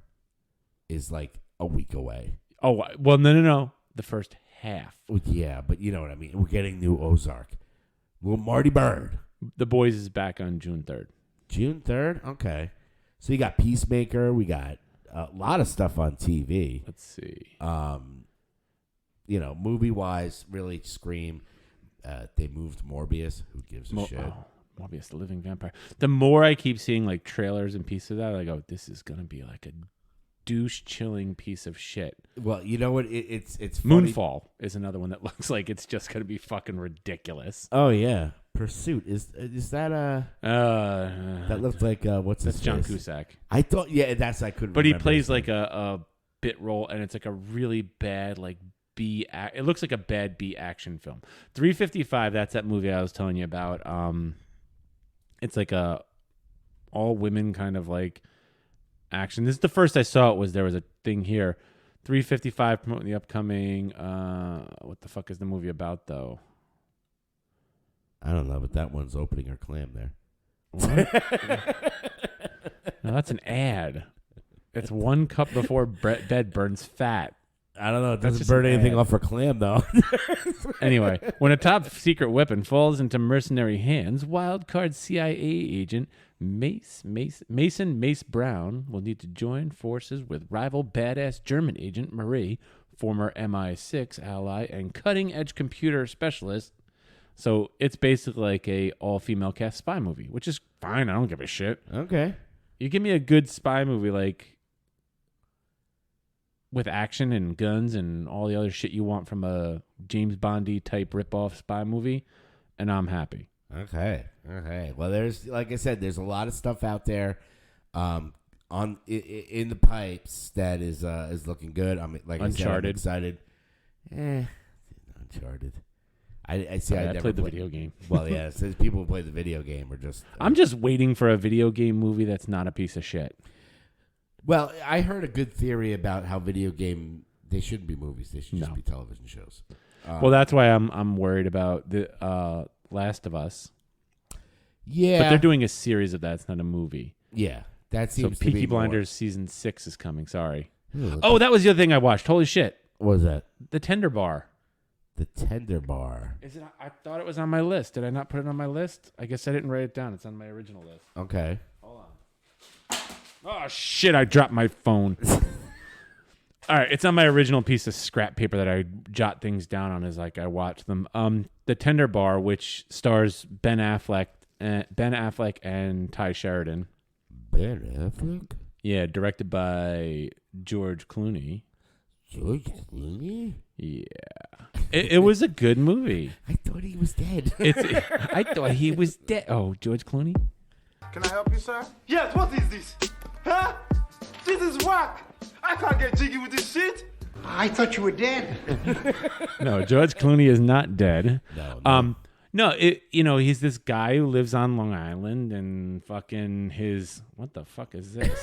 Speaker 1: is like a week away.
Speaker 2: Oh, well, no. The first half.
Speaker 1: Well, yeah, but you know what I mean. We're getting new Ozark. Little Marty Bird.
Speaker 2: The Boys is back on June 3rd.
Speaker 1: June 3rd? Okay. So you got Peacemaker. We got a lot of stuff on TV.
Speaker 2: Let's see.
Speaker 1: Movie-wise, really Scream. They moved Morbius. Who gives a shit?
Speaker 2: Morbius, the living vampire. The more I keep seeing like trailers and pieces of that, I go, this is going to be like a douche-chilling piece of shit.
Speaker 1: Well, you know what? It's funny.
Speaker 2: Moonfall is another one that looks like it's just going to be fucking ridiculous.
Speaker 1: Oh, yeah. Pursuit. Is that that looked like what's his
Speaker 2: That's John
Speaker 1: face?
Speaker 2: Cusack.
Speaker 1: I thought, yeah, that's I couldn't.
Speaker 2: But he
Speaker 1: remember
Speaker 2: plays
Speaker 1: his name.
Speaker 2: like a bit role, and it's like a really bad like it looks like a bad B action film. 355. That's that movie I was telling you about. It's like a all women kind of like action. This is the first I saw it. There was a thing here. 355 promoting the upcoming. What the fuck is the movie about though?
Speaker 1: I don't know, but that one's opening her clam there.
Speaker 2: What? No, that's an ad. It's 1 cup before bed burns fat.
Speaker 1: I don't know. It
Speaker 2: That's
Speaker 1: doesn't
Speaker 2: just
Speaker 1: burn
Speaker 2: an
Speaker 1: anything
Speaker 2: ad.
Speaker 1: off her clam, though.
Speaker 2: Anyway, when a top secret weapon falls into mercenary hands, wildcard CIA agent Mason Mace Brown will need to join forces with rival badass German agent Marie, former MI6 ally and cutting-edge computer specialist. So it's basically like a all-female cast spy movie, which is fine. I don't give a shit.
Speaker 1: Okay.
Speaker 2: You give me a good spy movie like with action and guns and all the other shit you want from a James Bondy type rip-off spy movie, and I'm happy.
Speaker 1: Okay. Well, there's, like I said, there's a lot of stuff out there, in the pipes that is looking good. I'm like
Speaker 2: Uncharted.
Speaker 1: I said, I'm excited. Uncharted. I see.
Speaker 2: I
Speaker 1: never
Speaker 2: played the video game.
Speaker 1: Well, yeah. Since people who play the video game are just.
Speaker 2: I'm just waiting for a video game movie that's not a piece of shit.
Speaker 1: Well, I heard a good theory about how they shouldn't be movies. They should just
Speaker 2: No.
Speaker 1: be television shows.
Speaker 2: Well, that's why I'm worried about the Last of Us.
Speaker 1: Yeah,
Speaker 2: But they're doing a series of that. It's not a movie.
Speaker 1: Yeah, that
Speaker 2: So
Speaker 1: seems to be
Speaker 2: Peaky
Speaker 1: more.
Speaker 2: Blinders season 6 is coming. Sorry.
Speaker 1: Ooh,
Speaker 2: Oh, that was the other thing I watched. Holy shit.
Speaker 1: what was that?
Speaker 2: The Tender Bar.
Speaker 1: The Tender Bar.
Speaker 2: Is it? I thought it was on my list. Did I not put it on my list? I guess I didn't write it down. It's on my original list.
Speaker 1: Okay.
Speaker 2: Hold on. Oh shit! I dropped my phone. All right, it's on my original piece of scrap paper that I jot things down on as like I watch them. The Tender Bar, which stars Ben Affleck and Ty Sheridan.
Speaker 1: Ben Affleck?
Speaker 2: Yeah, directed by George Clooney.
Speaker 1: George Clooney?
Speaker 2: Yeah, it was a good movie.
Speaker 1: I thought he was dead.
Speaker 2: I thought he was dead. Oh, George Clooney.
Speaker 5: Can I help you, sir? Yes, what is this? Huh? This is whack! I can't get jiggy with this shit!
Speaker 6: I thought you were dead.
Speaker 2: No, George Clooney is not dead.
Speaker 1: No.
Speaker 2: No, he's this guy who lives on Long Island and fucking what the fuck is this?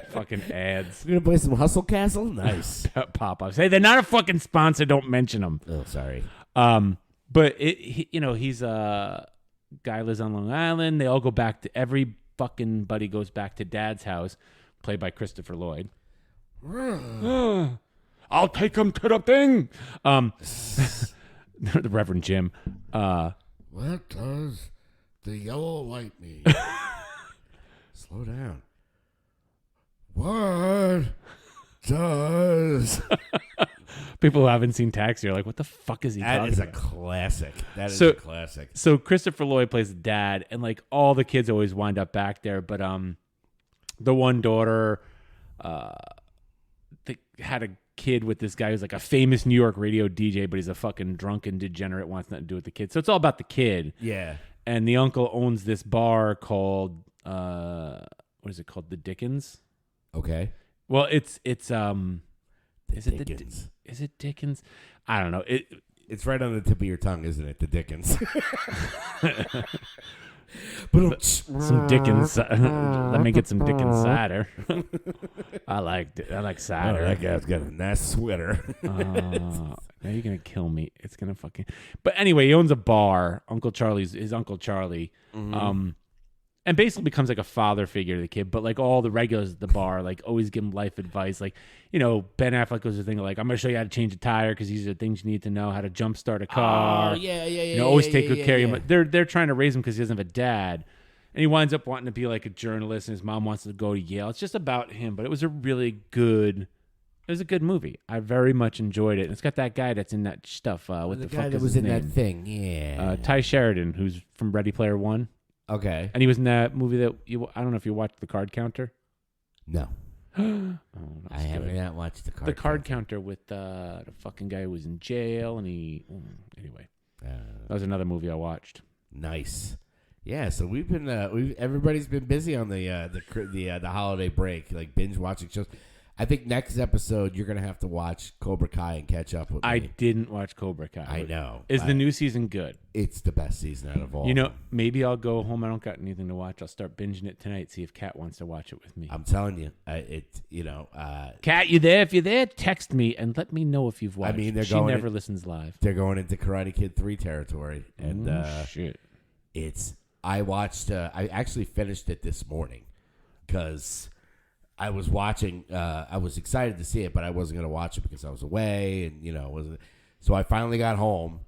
Speaker 2: Fucking ads.
Speaker 1: We're going to play some Hustle Castle? Nice.
Speaker 2: Pop-ups. Hey, they're not a fucking sponsor. Don't mention them.
Speaker 1: Oh, sorry.
Speaker 2: But he's a guy lives on Long Island. They all go back to every fucking buddy goes back to Dad's house, played by Christopher Lloyd. I'll take him to the thing. The Reverend Jim.
Speaker 1: What does the yellow light mean? Slow down. What does...
Speaker 2: People who haven't seen Taxi are like, what the fuck is he
Speaker 1: That
Speaker 2: talking
Speaker 1: is a
Speaker 2: about?
Speaker 1: classic. That is
Speaker 2: So-
Speaker 1: a classic.
Speaker 2: So Christopher Lloyd plays the dad, and like all the kids always wind up back there. But the one daughter, had a kid with this guy who's like a famous New York radio DJ, but he's a fucking drunken degenerate, wants nothing to do with the kid. So it's all about the kid.
Speaker 1: Yeah.
Speaker 2: And the uncle owns this bar called what is it called? The Dickens.
Speaker 1: Okay.
Speaker 2: Well, is it
Speaker 1: Dickens.
Speaker 2: is it Dickens? I don't know.
Speaker 1: It's right on the tip of your tongue, isn't it? The Dickens. But
Speaker 2: Some Dickens. Let me get some Dickens cider. I like cider.
Speaker 1: that guy's got a nice sweater.
Speaker 2: Now you're gonna kill me. It's gonna fucking. But anyway, he owns a bar. His Uncle Charlie, and basically becomes like a father figure to the kid. But like all the regulars at the bar, like always give him life advice. Like Ben Affleck goes the thing like, I'm gonna show you how to change a tire because these are things you need to know, how to jumpstart a car.
Speaker 1: Oh, yeah.
Speaker 2: Always take good care of him. They're trying to raise him because he doesn't have a dad. And he winds up wanting to be like a journalist, and his mom wants to go to Yale. It's just about him, but it was a good movie. I very much enjoyed it. And it's got that guy that's in that stuff. What the
Speaker 1: guy
Speaker 2: fuck
Speaker 1: that
Speaker 2: is
Speaker 1: was
Speaker 2: his
Speaker 1: in
Speaker 2: name?
Speaker 1: that thing, yeah.
Speaker 2: Ty Sheridan, who's from Ready Player One,
Speaker 1: Okay.
Speaker 2: and he was in that movie that I don't know if you watched The Card Counter.
Speaker 1: No.
Speaker 2: Oh,
Speaker 1: I have not watched the card.
Speaker 2: The Card Counter with the fucking guy who was in jail, and anyway, that was another movie I watched.
Speaker 1: Nice. Yeah, so we've been everybody's been busy on the holiday break, like binge watching shows. I think next episode you're gonna have to watch Cobra Kai and catch up with me.
Speaker 2: I didn't watch Cobra Kai.
Speaker 1: I know.
Speaker 2: Is the new season good?
Speaker 1: It's the best season out of all.
Speaker 2: Maybe I'll go home. I don't got anything to watch. I'll start binging it tonight. See if Kat wants to watch it with me.
Speaker 1: I'm telling you,
Speaker 2: Kat, you there? If you're there, text me and let me know if you've watched.
Speaker 1: I mean,
Speaker 2: she never listens live.
Speaker 1: they're going into Karate Kid 3 territory, and
Speaker 2: Shit.
Speaker 1: I watched. I actually finished it this morning because I was watching. I was excited to see it, but I wasn't gonna watch it because I was away, and wasn't. So I finally got home,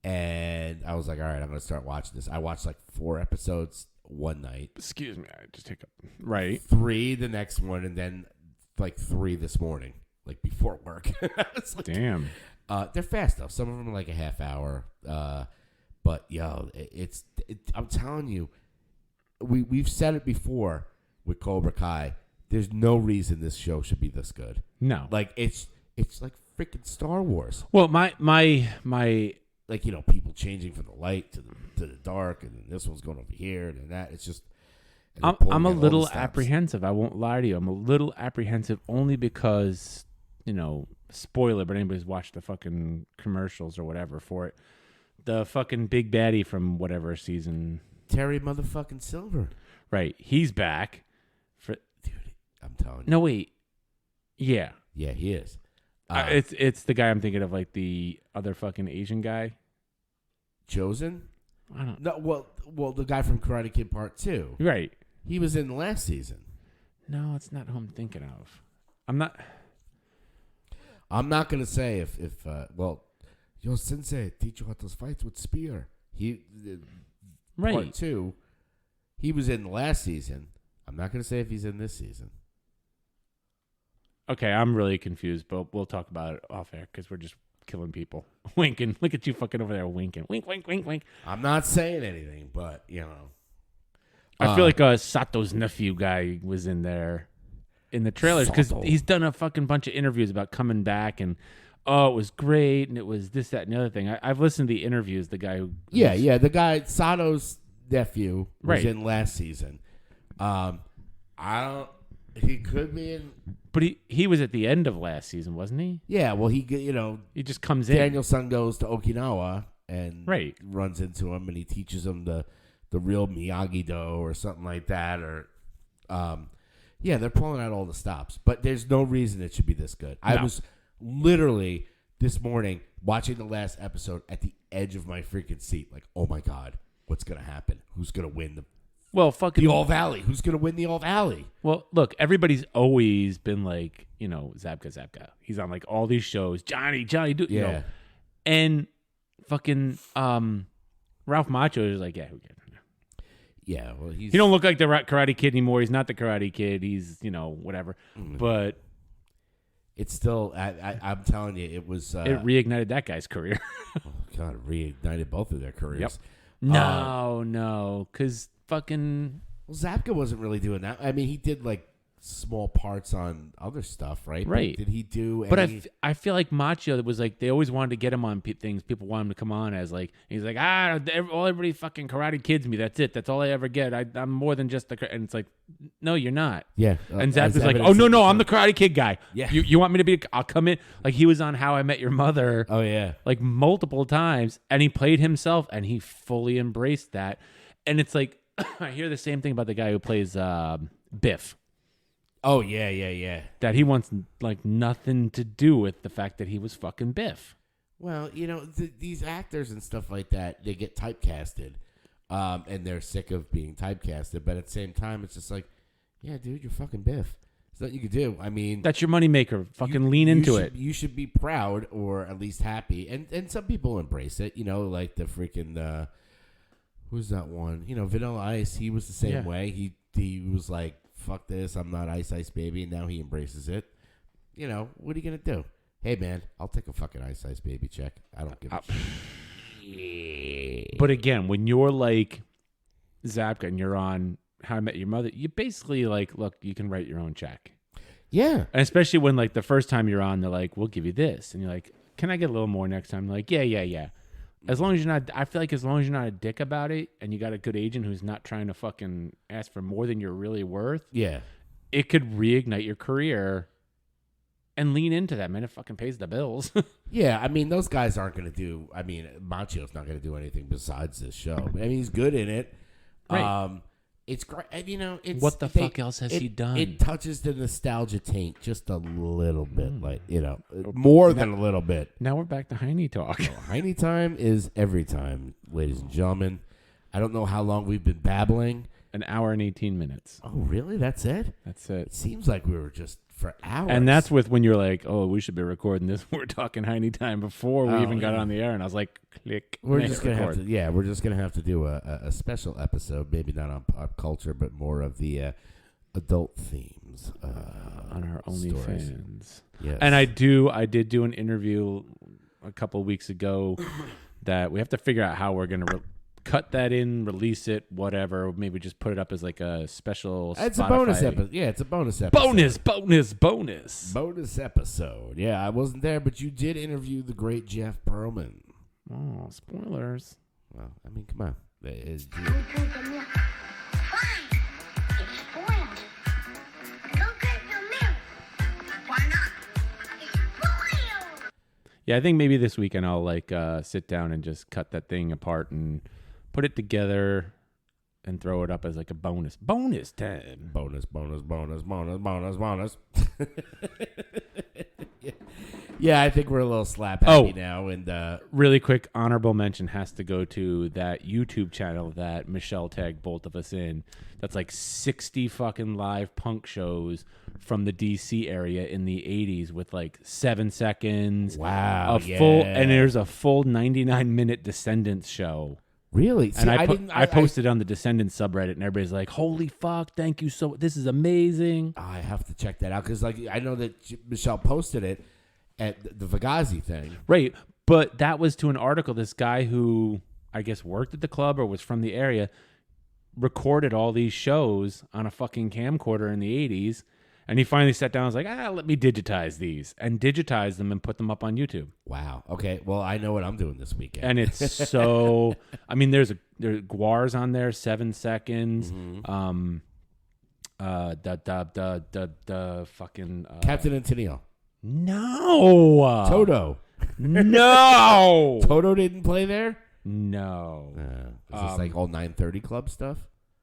Speaker 1: and I was like, "All right, I'm gonna start watching this." I watched like 4 episodes one night.
Speaker 2: Excuse me, I just take up. Right.
Speaker 1: 3 the next one, and then like 3 this morning, like before work. It's like,
Speaker 2: Damn.
Speaker 1: they're fast though. Some of them are like a half hour. But I'm telling you, we've said it before with Cobra Kai. There's no reason this show should be this good.
Speaker 2: No.
Speaker 1: Like it's like freaking Star Wars.
Speaker 2: Well, my
Speaker 1: Like people changing from the light to the dark, and then this one's going over here and then that. It's just.
Speaker 2: I'm a little apprehensive. I won't lie to you. I'm a little apprehensive only because, spoiler, but anybody's watched the fucking commercials or whatever for it. The fucking big baddie from whatever season.
Speaker 1: Terry motherfucking Silver.
Speaker 2: Right. He's back.
Speaker 1: Dude, I'm telling you.
Speaker 2: No, wait. Yeah.
Speaker 1: Yeah, he is.
Speaker 2: It's the guy I'm thinking of, like the other fucking Asian guy.
Speaker 1: Chosen?
Speaker 2: I don't.
Speaker 1: No, well, the guy from Karate Kid Part 2.
Speaker 2: Right.
Speaker 1: He was in the last season.
Speaker 2: No, it's not who I'm thinking of.
Speaker 1: I'm not gonna say if your sensei teach you how to fight with spear.
Speaker 2: Right.
Speaker 1: Part 2. He was in the last season. I'm not gonna say if he's in this season.
Speaker 2: Okay, I'm really confused, but we'll talk about it off air because we're just killing people. Winking. Look at you fucking over there winking. Wink, wink, wink, wink.
Speaker 1: I'm not saying anything, but
Speaker 2: I feel like Sato's nephew guy was in there in the trailers because
Speaker 1: Sato.
Speaker 2: he's done a fucking bunch of interviews about coming back and it was great and it was this, that, and the other thing. I've listened to the interviews. The guy who
Speaker 1: the guy Sato's nephew was
Speaker 2: Right.
Speaker 1: in last season. He could be in.
Speaker 2: but he was at the end of last season, wasn't he?
Speaker 1: Yeah, well, he
Speaker 2: just comes in.
Speaker 1: Daniel's son goes to Okinawa and
Speaker 2: Right.
Speaker 1: runs into him, and he teaches him the real Miyagi-Do or something like that. Or, they're pulling out all the stops, but there's no reason it should be this good. I was literally this morning watching the last episode at the edge of my freaking seat, like, oh my god, what's gonna happen? Who's gonna win the All Valley? Who's gonna win the All Valley?
Speaker 2: Well, look, everybody's always been like, Zabka. He's on like all these shows. Johnny, do
Speaker 1: Yeah.
Speaker 2: And fucking Ralph Macchio is like, yeah, who cares?
Speaker 1: Yeah, well,
Speaker 2: He don't look like the Karate Kid anymore. He's not the Karate Kid. He's, whatever. But
Speaker 1: it's still. I'm telling you, it was.
Speaker 2: it reignited that guy's career.
Speaker 1: Oh God, it reignited both of their careers.
Speaker 2: Yep. No, because fucking.
Speaker 1: Well, Zabka wasn't really doing that. I mean, he did like small parts on other stuff, right?
Speaker 2: Right.
Speaker 1: But did he do?
Speaker 2: But
Speaker 1: any...
Speaker 2: I feel like Macchio was like they always wanted to get him on things. People want him to come on as like he's like everybody fucking Karate Kids me. That's it. That's all I ever get. I'm more than just the and it's like no, you're not.
Speaker 1: Yeah.
Speaker 2: And Zach was like, oh no, I'm the Karate Kid guy.
Speaker 1: Yeah.
Speaker 2: You want me to be? I'll come in. Like he was on How I Met Your Mother.
Speaker 1: Oh yeah.
Speaker 2: Like multiple times, and he played himself, and he fully embraced that. And it's like I hear the same thing about the guy who plays Biff.
Speaker 1: Oh yeah.
Speaker 2: That he wants like nothing to do with the fact that he was fucking Biff.
Speaker 1: Well, these actors and stuff like that, they get typecasted, and they're sick of being typecasted. But at the same time, it's just like, yeah, dude, you're fucking Biff. There's nothing you can do. I mean,
Speaker 2: That's your moneymaker. Fucking lean into it.
Speaker 1: You should be proud or at least happy. And some people embrace it. Like the freaking who's that one? Vanilla Ice. He was the same way. He was like, fuck this, I'm not Ice Baby, and now he embraces it. What are you gonna do? Hey man, I'll take a fucking Ice Baby check. I don't give a shit.
Speaker 2: But again, when you're like Zabka and you're on How I Met Your Mother, you basically like, look, you can write your own check.
Speaker 1: Yeah.
Speaker 2: And especially when like the first time you're on, they're like, we'll give you this, and you're like, can I get a little more next time? They're like, yeah. As long as you're not, I feel like as long as you're not a dick about it and you got a good agent who's not trying to fucking ask for more than you're really worth,
Speaker 1: Yeah.
Speaker 2: it could reignite your career and lean into that, man. It fucking pays the bills.
Speaker 1: Yeah, I mean, those guys aren't going to do, Machio's not going to do anything besides this show. I mean, he's good in it.
Speaker 2: Right.
Speaker 1: It's great. It's
Speaker 2: What the fuck else has he done?
Speaker 1: It touches the nostalgia taint just a little bit, more than a little bit.
Speaker 2: Now we're back to Hiney talk.
Speaker 1: Hiney time is every time, ladies and gentlemen. I don't know how long we've been babbling.
Speaker 2: An hour and 18 minutes.
Speaker 1: Oh, really? That's it?
Speaker 2: That's it.
Speaker 1: It seems like we were just for hours.
Speaker 2: And that's with when you're like, oh, we should be recording this. We're talking Hiney time before we
Speaker 1: Oh,
Speaker 2: even got
Speaker 1: yeah.
Speaker 2: on the air. And I was like, click.
Speaker 1: We're
Speaker 2: hit
Speaker 1: just gonna have
Speaker 2: record.
Speaker 1: to, we're just gonna have to do a special episode, maybe not on pop culture, but more of the adult themes
Speaker 2: on our
Speaker 1: stories.
Speaker 2: OnlyFans.
Speaker 1: Yes.
Speaker 2: And I did do an interview a couple weeks ago that we have to figure out how we're gonna cut that in, release it, whatever. Maybe just put it up as like a special.
Speaker 1: It's
Speaker 2: Spotify.
Speaker 1: a bonus episode. Yeah, it's a bonus episode.
Speaker 2: Bonus
Speaker 1: Episode. Yeah, I wasn't there, but you did interview the great Jeff Pearlman.
Speaker 2: Oh, spoilers.
Speaker 1: Well, I mean, come on. It's-
Speaker 4: Go drink the milk. Fine. It's spoiled. Go get the milk. Why not? It's spoiled.
Speaker 2: Yeah, I think maybe this weekend I'll like sit down and just cut that thing apart and put it together and throw it up as like a bonus. Bonus time.
Speaker 1: bonus. Yeah, I think we're a little slap happy now. And
Speaker 2: Really quick honorable mention has to go to that YouTube channel that Michelle tagged both of us in. That's like 60 fucking live punk shows from the DC area in the 80s with like 7 seconds.
Speaker 1: wow,
Speaker 2: And there's a full 99-minute Descendants show.
Speaker 1: really? See,
Speaker 2: And
Speaker 1: I
Speaker 2: posted on the Descendants subreddit, and everybody's like, "Holy fuck! Thank you so. This is amazing."
Speaker 1: I have to check that out because, like, I know that Michelle posted it at the Fugazi thing.
Speaker 2: Right, but that was to an article. This guy who I guess worked at the club or was from the area recorded all these shows on a fucking camcorder in the 80s, and he finally sat down and was like, let me digitize these, and digitize them and put them up on YouTube.
Speaker 1: Wow. Okay. Well, I know what I'm doing this weekend.
Speaker 2: And it's so, I mean, there's Guar's on there, 7 seconds.
Speaker 1: Mm-hmm.
Speaker 2: The fucking
Speaker 1: Captain and Tennille.
Speaker 2: no
Speaker 1: Toto.
Speaker 2: no
Speaker 1: Toto didn't play there?
Speaker 2: no.
Speaker 1: Is this like all 930 Club stuff?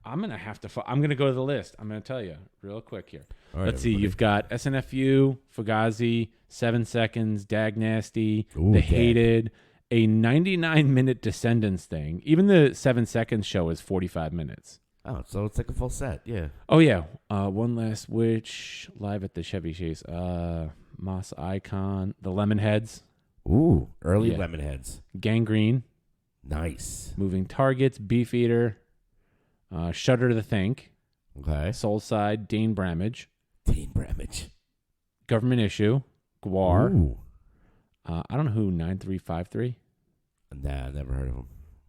Speaker 2: I'm gonna have to. I'm gonna go to the list. I'm gonna tell you real quick here.
Speaker 1: All right,
Speaker 2: Let's see.
Speaker 1: everybody.
Speaker 2: You've got SNFU, Fugazi, 7 Seconds, Dag Nasty,
Speaker 1: Ooh,
Speaker 2: The
Speaker 1: Dag.
Speaker 2: Hated, a 99-minute Descendants thing. Even the 7 Seconds show is 45 minutes.
Speaker 1: Oh, so it's like a full set. Yeah.
Speaker 2: Oh yeah. One Last Witch, live at the Chevy Chase. Moss Icon, the Lemonheads,
Speaker 1: Ooh, early
Speaker 2: Yeah.
Speaker 1: Lemonheads.
Speaker 2: Gangrene,
Speaker 1: Nice.
Speaker 2: Moving Targets, Beefeater, Shudder to Think,
Speaker 1: Okay.
Speaker 2: Soulside, Dane Bramage,
Speaker 1: Dean Bramage.
Speaker 2: Government Issue, Guar.
Speaker 1: Ooh.
Speaker 2: I don't know who 9353,
Speaker 1: Nah, never heard of him.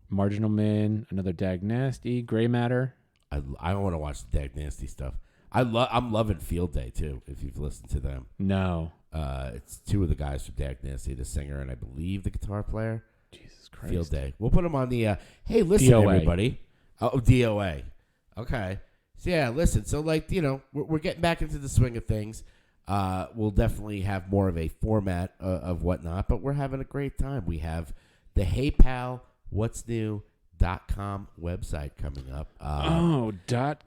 Speaker 2: Marginal Man, another Dag Nasty, Gray Matter.
Speaker 1: I want to watch the Dag Nasty stuff. I'm loving Field Day too. If you've listened to them,
Speaker 2: No,
Speaker 1: it's two of the guys from Dag Nasty, the singer and I believe the guitar player.
Speaker 2: Jesus Christ.
Speaker 1: Field Day. We'll put them on the. Hey, listen,
Speaker 2: DOA.
Speaker 1: everybody. Oh, DOA. Okay. So yeah, listen. So like we're getting back into the swing of things. We'll definitely have more of a format of whatnot, but we're having a great time. We have the Hey Pal What's New.com website coming up.
Speaker 2: .com.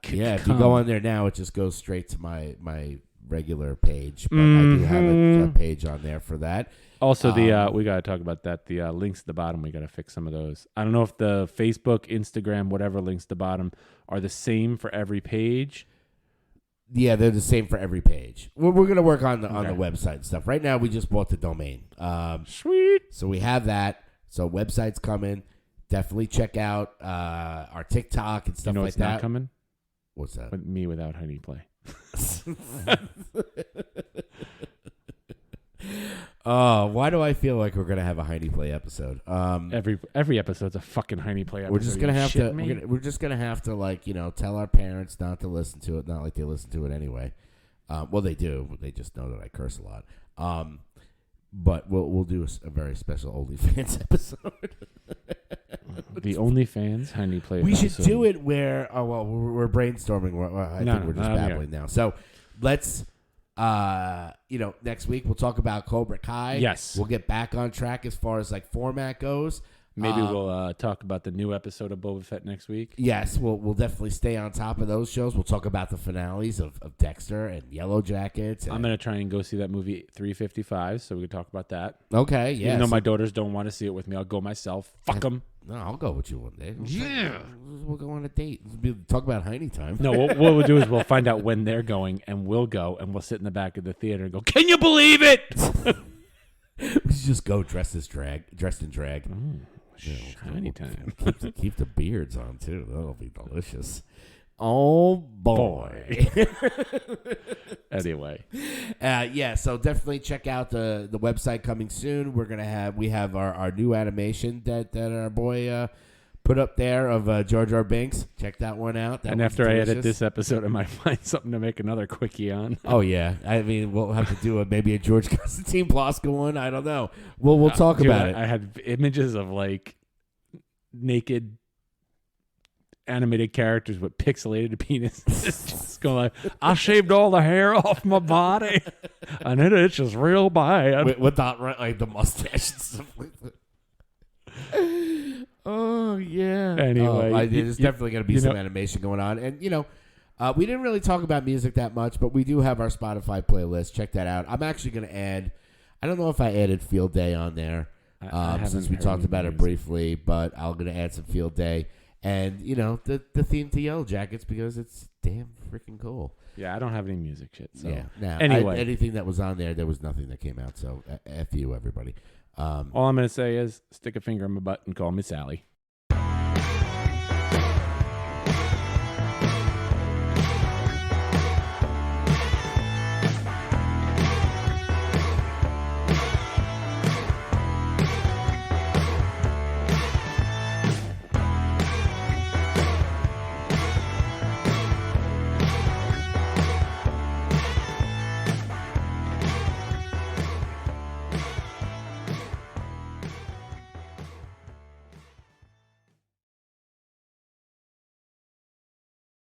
Speaker 1: Yeah, if you go on there now, it just goes straight to my regular page. But I do have a page on there for that.
Speaker 2: Also, we got to talk about that. The links at the bottom, we got to fix some of those. I don't know if the Facebook, Instagram, whatever links at the bottom are the same for every page.
Speaker 1: Yeah, they're the same for every page. We're going to work on the
Speaker 2: Okay.
Speaker 1: website and stuff. Right now, we just bought the domain.
Speaker 2: Sweet.
Speaker 1: So we have that. So website's coming. Definitely check out our TikTok and stuff
Speaker 2: You know
Speaker 1: like
Speaker 2: what's
Speaker 1: that.
Speaker 2: not coming?
Speaker 1: What's that?
Speaker 2: With me without Honey Play.
Speaker 1: Why do I feel like we're gonna have a Hiney Play episode?
Speaker 2: Every episode's a fucking Hiney Play episode.
Speaker 1: We're just gonna
Speaker 2: You
Speaker 1: have
Speaker 2: shit
Speaker 1: to.
Speaker 2: me?
Speaker 1: We're just gonna have to tell our parents not to listen to it. Not like they listen to it anyway. Well, they do. They just know that I curse a lot. But we'll do a very special OnlyFans episode.
Speaker 2: The OnlyFans Honey Play.
Speaker 1: We should
Speaker 2: episode.
Speaker 1: do it where. Oh well, we're brainstorming. I think we're just babbling now. So let's. Next week we'll talk about Cobra Kai.
Speaker 2: Yes.
Speaker 1: We'll get back on track as far as like format goes.
Speaker 2: Maybe we'll talk about the new episode of Boba Fett next week.
Speaker 1: Yes, we'll definitely stay on top of those shows. We'll talk about the finales of Dexter and Yellow Jackets. And,
Speaker 2: I'm going to try and go see that movie 355, so we can talk about that.
Speaker 1: okay, yeah.
Speaker 2: Even though my daughters don't want to see it with me, I'll go myself. Fuck them.
Speaker 1: No, I'll go with you one day.
Speaker 2: Yeah.
Speaker 1: We'll go on a date. Talk about Hiney time.
Speaker 2: No, what we'll do is we'll find out when they're going, and we'll go, and we'll sit in the back of the theater and go, can you believe it?
Speaker 1: We should just go dressed in drag.
Speaker 2: Shiny time.
Speaker 1: Keep the beards on, too. That'll be delicious. Oh, boy.
Speaker 2: Anyway.
Speaker 1: Yeah, so definitely check out the website coming soon. We have our new animation that our boy put up there of Jar Jar Binks. Check that one out. That
Speaker 2: And
Speaker 1: one's
Speaker 2: after I edit
Speaker 1: delicious.
Speaker 2: this episode, I might find something to make another quickie on.
Speaker 1: Oh yeah, I mean we'll have to do maybe a George Constantine Blasco one. I don't know. We'll talk
Speaker 2: Dude,
Speaker 1: about it.
Speaker 2: I had images of like naked animated characters with pixelated penises. Just going like, I shaved all the hair off my body, and it itches real bad.
Speaker 1: With that, right, like the mustache and stuff like that. Oh yeah.
Speaker 2: Anyway,
Speaker 1: there's definitely going to be some
Speaker 2: know-
Speaker 1: animation going on, and we didn't really talk about music that much, but we do have our Spotify playlist. Check that out. I'm actually going to add. I don't know if I added Field Day on there
Speaker 2: I
Speaker 1: since we
Speaker 2: haven't
Speaker 1: talked
Speaker 2: heard
Speaker 1: about it
Speaker 2: music.
Speaker 1: briefly, but I'm going to add some Field Day. And, the theme to Yellow Jackets because it's damn freaking cool.
Speaker 2: Yeah, I don't have any music shit. So.
Speaker 1: Yeah. Nah,
Speaker 2: Anyway.
Speaker 1: anything that was on there was nothing that came out. So, F you, everybody.
Speaker 2: All I'm going to say is stick a finger in my butt and call me Sally.